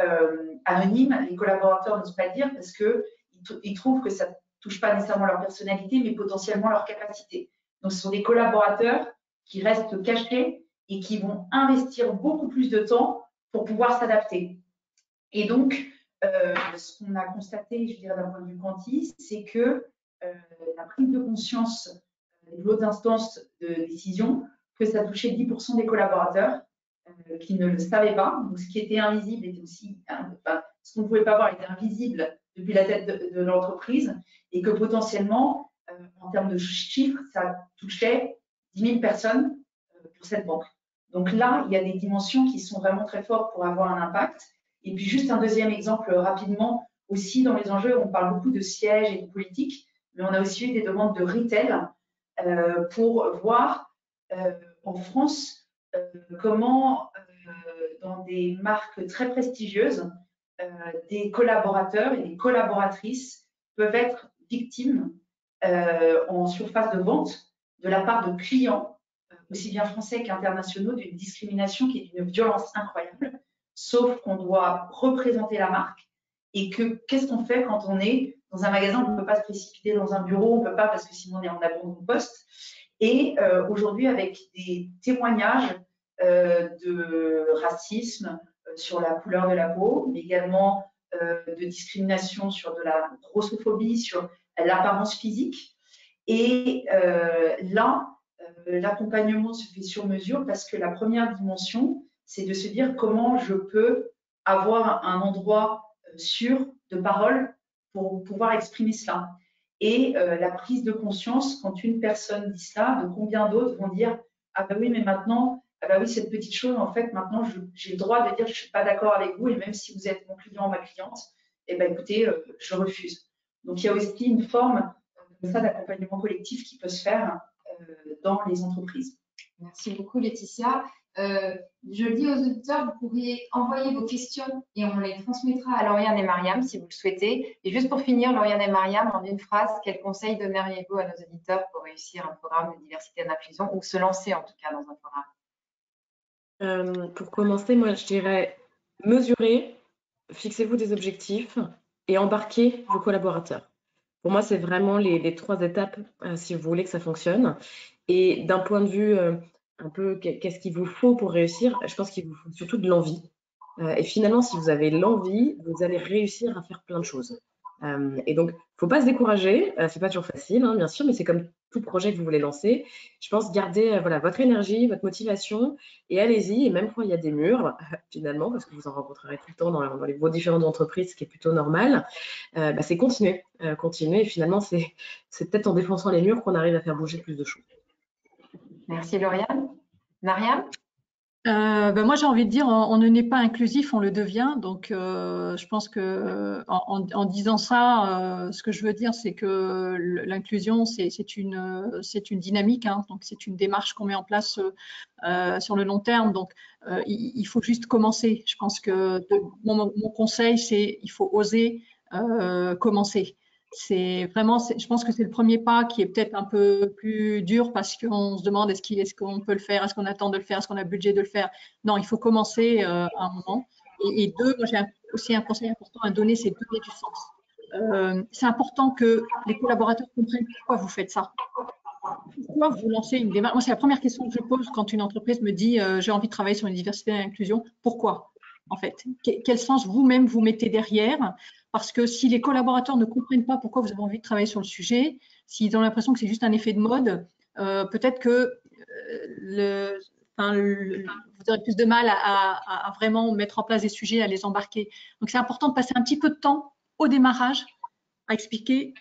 anonymes, les collaborateurs n'osent pas dire parce qu'ils trouvent que ça touche pas nécessairement leur personnalité, mais potentiellement leur capacité. Donc, ce sont des collaborateurs qui restent cachés et qui vont investir beaucoup plus de temps pour pouvoir s'adapter. Et donc, ce qu'on a constaté, je dirais d'un point de vue quanti, c'est que la prise de conscience des hautes instances de décision, que ça touchait 10% des collaborateurs qui ne le savaient pas. Donc, ce qui était invisible était aussi, ce qu'on ne pouvait pas voir était invisible depuis la tête de l'entreprise et que potentiellement, en termes de chiffres, ça touchait 10 000 personnes pour cette banque. Donc là, il y a des dimensions qui sont vraiment très fortes pour avoir un impact. Et puis juste un deuxième exemple rapidement, aussi dans les enjeux, on parle beaucoup de sièges et de politique, mais on a aussi eu des demandes de retail pour voir en France comment dans des marques très prestigieuses, des collaborateurs et des collaboratrices peuvent être victimes en surface de vente de la part de clients, aussi bien français qu'internationaux, d'une discrimination qui est d'une violence incroyable, sauf qu'on doit représenter la marque et que qu'est-ce qu'on fait quand on est dans un magasin, on ne peut pas se précipiter dans un bureau, on ne peut pas parce que sinon on est en abandon de poste. Et aujourd'hui, avec des témoignages de racisme sur la couleur de la peau, mais également de discrimination sur de la grossophobie, sur l'apparence physique. Et là, l'accompagnement se fait sur mesure parce que la première dimension, c'est de se dire comment je peux avoir un endroit sûr de parole pour pouvoir exprimer cela. Et la prise de conscience, quand une personne dit cela, de combien d'autres vont dire « Ah ben oui, mais maintenant, ah ben oui, cette petite chose, en fait, maintenant, j'ai le droit de dire que je ne suis pas d'accord avec vous et même si vous êtes mon client ou ma cliente, eh ben écoutez, je refuse. » Donc, il y a aussi une forme ça d'accompagnement collectif qui peut se faire dans les entreprises. Merci beaucoup, Laetitia. Je dis aux auditeurs, vous pourriez envoyer vos questions et on les transmettra à Lauriane et Mariam si vous le souhaitez. Et juste pour finir, Lauriane et Mariam, en une phrase, quels conseils donneriez-vous à nos auditeurs pour réussir un programme de diversité et d'inclusion ou se lancer en tout cas dans un programme? Pour commencer, moi, je dirais mesurer, fixez-vous des objectifs et embarquez vos collaborateurs. Pour moi, c'est vraiment les 3 étapes si vous voulez que ça fonctionne. Et d'un point de vue un peu qu'est-ce qu'il vous faut pour réussir, je pense qu'il vous faut surtout de l'envie. Et finalement, si vous avez l'envie, vous allez réussir à faire plein de choses. Et donc, il ne faut pas se décourager. C'est pas toujours facile, hein, bien sûr, mais c'est comme tout projet que vous voulez lancer. Je pense garder voilà, votre énergie, votre motivation et allez-y. Et même quand il y a des murs, finalement, parce que vous en rencontrerez tout le temps dans vos différentes entreprises, ce qui est plutôt normal, c'est continuer. Continuer. Et finalement, c'est peut-être en défonçant les murs qu'on arrive à faire bouger plus de choses. Merci, Lauriane. Mariam? Moi, j'ai envie de dire, on ne naît pas inclusif, on le devient. Donc, je pense que en disant ça, ce que je veux dire, c'est que l'inclusion, c'est une dynamique, hein, donc c'est une démarche qu'on met en place sur le long terme. Donc, il faut juste commencer. Je pense que mon conseil, c'est il faut oser commencer. C'est vraiment, je pense que c'est le premier pas qui est peut-être un peu plus dur parce qu'on se demande est-ce qu'on peut le faire, est-ce qu'on attend de le faire, est-ce qu'on a le budget de le faire. Non, il faut commencer à un moment. Et deux, moi j'ai aussi un conseil important à donner, c'est donner du sens. C'est important que les collaborateurs comprennent pourquoi vous faites ça. Pourquoi vous lancez une démarche? Moi, c'est la première question que je pose quand une entreprise me dit j'ai envie de travailler sur une diversité et l'inclusion. Pourquoi? En fait, quel sens vous-même vous mettez derrière? Parce que si les collaborateurs ne comprennent pas pourquoi vous avez envie de travailler sur le sujet, s'ils ont l'impression que c'est juste un effet de mode, peut-être que vous aurez plus de mal à vraiment mettre en place des sujets, à les embarquer. Donc, c'est important de passer un petit peu de temps au démarrage à expliquer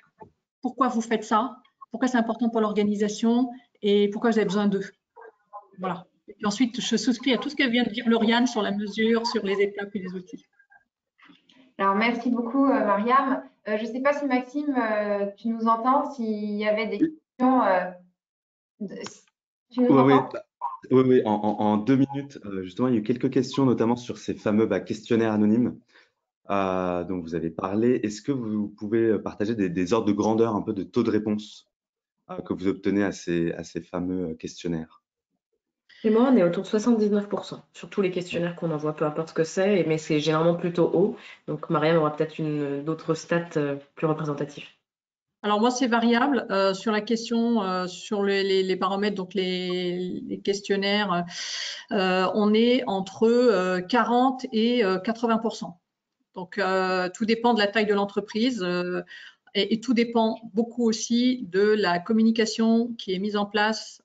pourquoi vous faites ça, pourquoi c'est important pour l'organisation et pourquoi vous avez besoin d'eux. Voilà. Et puis ensuite, je souscris à tout ce que vient de dire Lauriane sur la mesure, sur les étapes et les outils. Alors, merci beaucoup, Mariam. Je ne sais pas si Maxime, tu nous entends, s'il y avait des questions. Tu nous entends? Oui, en 2 minutes, justement, il y a eu quelques questions, notamment sur ces fameux questionnaires anonymes dont vous avez parlé. Est-ce que vous pouvez partager des ordres de grandeur, un peu de taux de réponse que vous obtenez à ces fameux questionnaires? Chez moi, on est autour de 79% sur tous les questionnaires qu'on envoie, peu importe ce que c'est, mais c'est généralement plutôt haut. Donc, Mariam aura peut-être d'autres stats plus représentatives. Alors moi, c'est variable. Sur la question, sur les baromètres, donc les questionnaires, on est entre 40 et 80%. Donc, tout dépend de la taille de l'entreprise et tout dépend beaucoup aussi de la communication qui est mise en place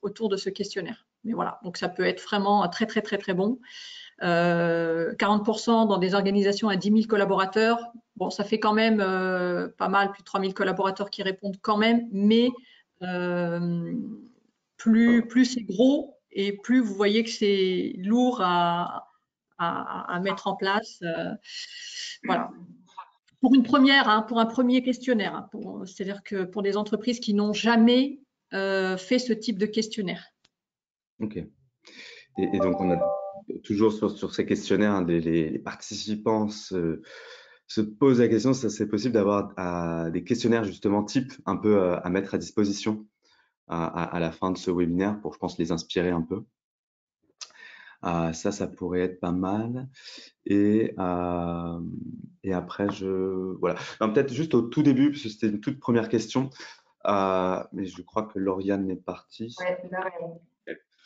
autour de ce questionnaire. Mais voilà, donc ça peut être vraiment très, très, très, très bon. 40% dans des organisations à 10 000 collaborateurs. Bon, ça fait quand même pas mal, plus de 3 000 collaborateurs qui répondent quand même, mais plus c'est gros et plus vous voyez que c'est lourd à mettre en place. Voilà. Pour une première, hein, pour un premier questionnaire, hein, c'est-à-dire que pour des entreprises qui n'ont jamais fait ce type de questionnaire. Ok. Et donc, on a toujours sur ces questionnaires, hein, les participants se posent la question si c'est possible d'avoir des questionnaires justement type un peu à mettre à disposition à la fin de ce webinaire pour, je pense, les inspirer un peu. Ça pourrait être pas mal. Et après, voilà. Peut-être juste au tout début, parce que c'était une toute première question, mais je crois que Lauriane est partie. Ouais,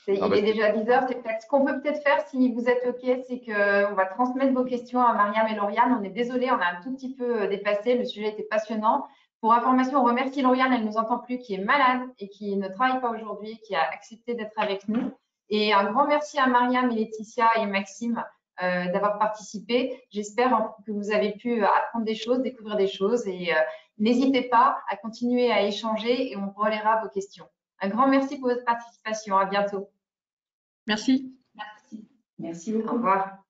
il est déjà 10 heures. Ce qu'on peut peut-être faire, si vous êtes OK, c'est qu'on va transmettre vos questions à Mariam et Lauriane. On est désolé, on a un tout petit peu dépassé. Le sujet était passionnant. Pour information, on remercie Lauriane, elle ne nous entend plus, qui est malade et qui ne travaille pas aujourd'hui, qui a accepté d'être avec nous. Et un grand merci à Mariam et Laetitia et Maxime d'avoir participé. J'espère que vous avez pu apprendre des choses, découvrir des choses. Et n'hésitez pas à continuer à échanger et on relaiera vos questions. Un grand merci pour votre participation. À bientôt. Merci. Merci beaucoup. Au revoir.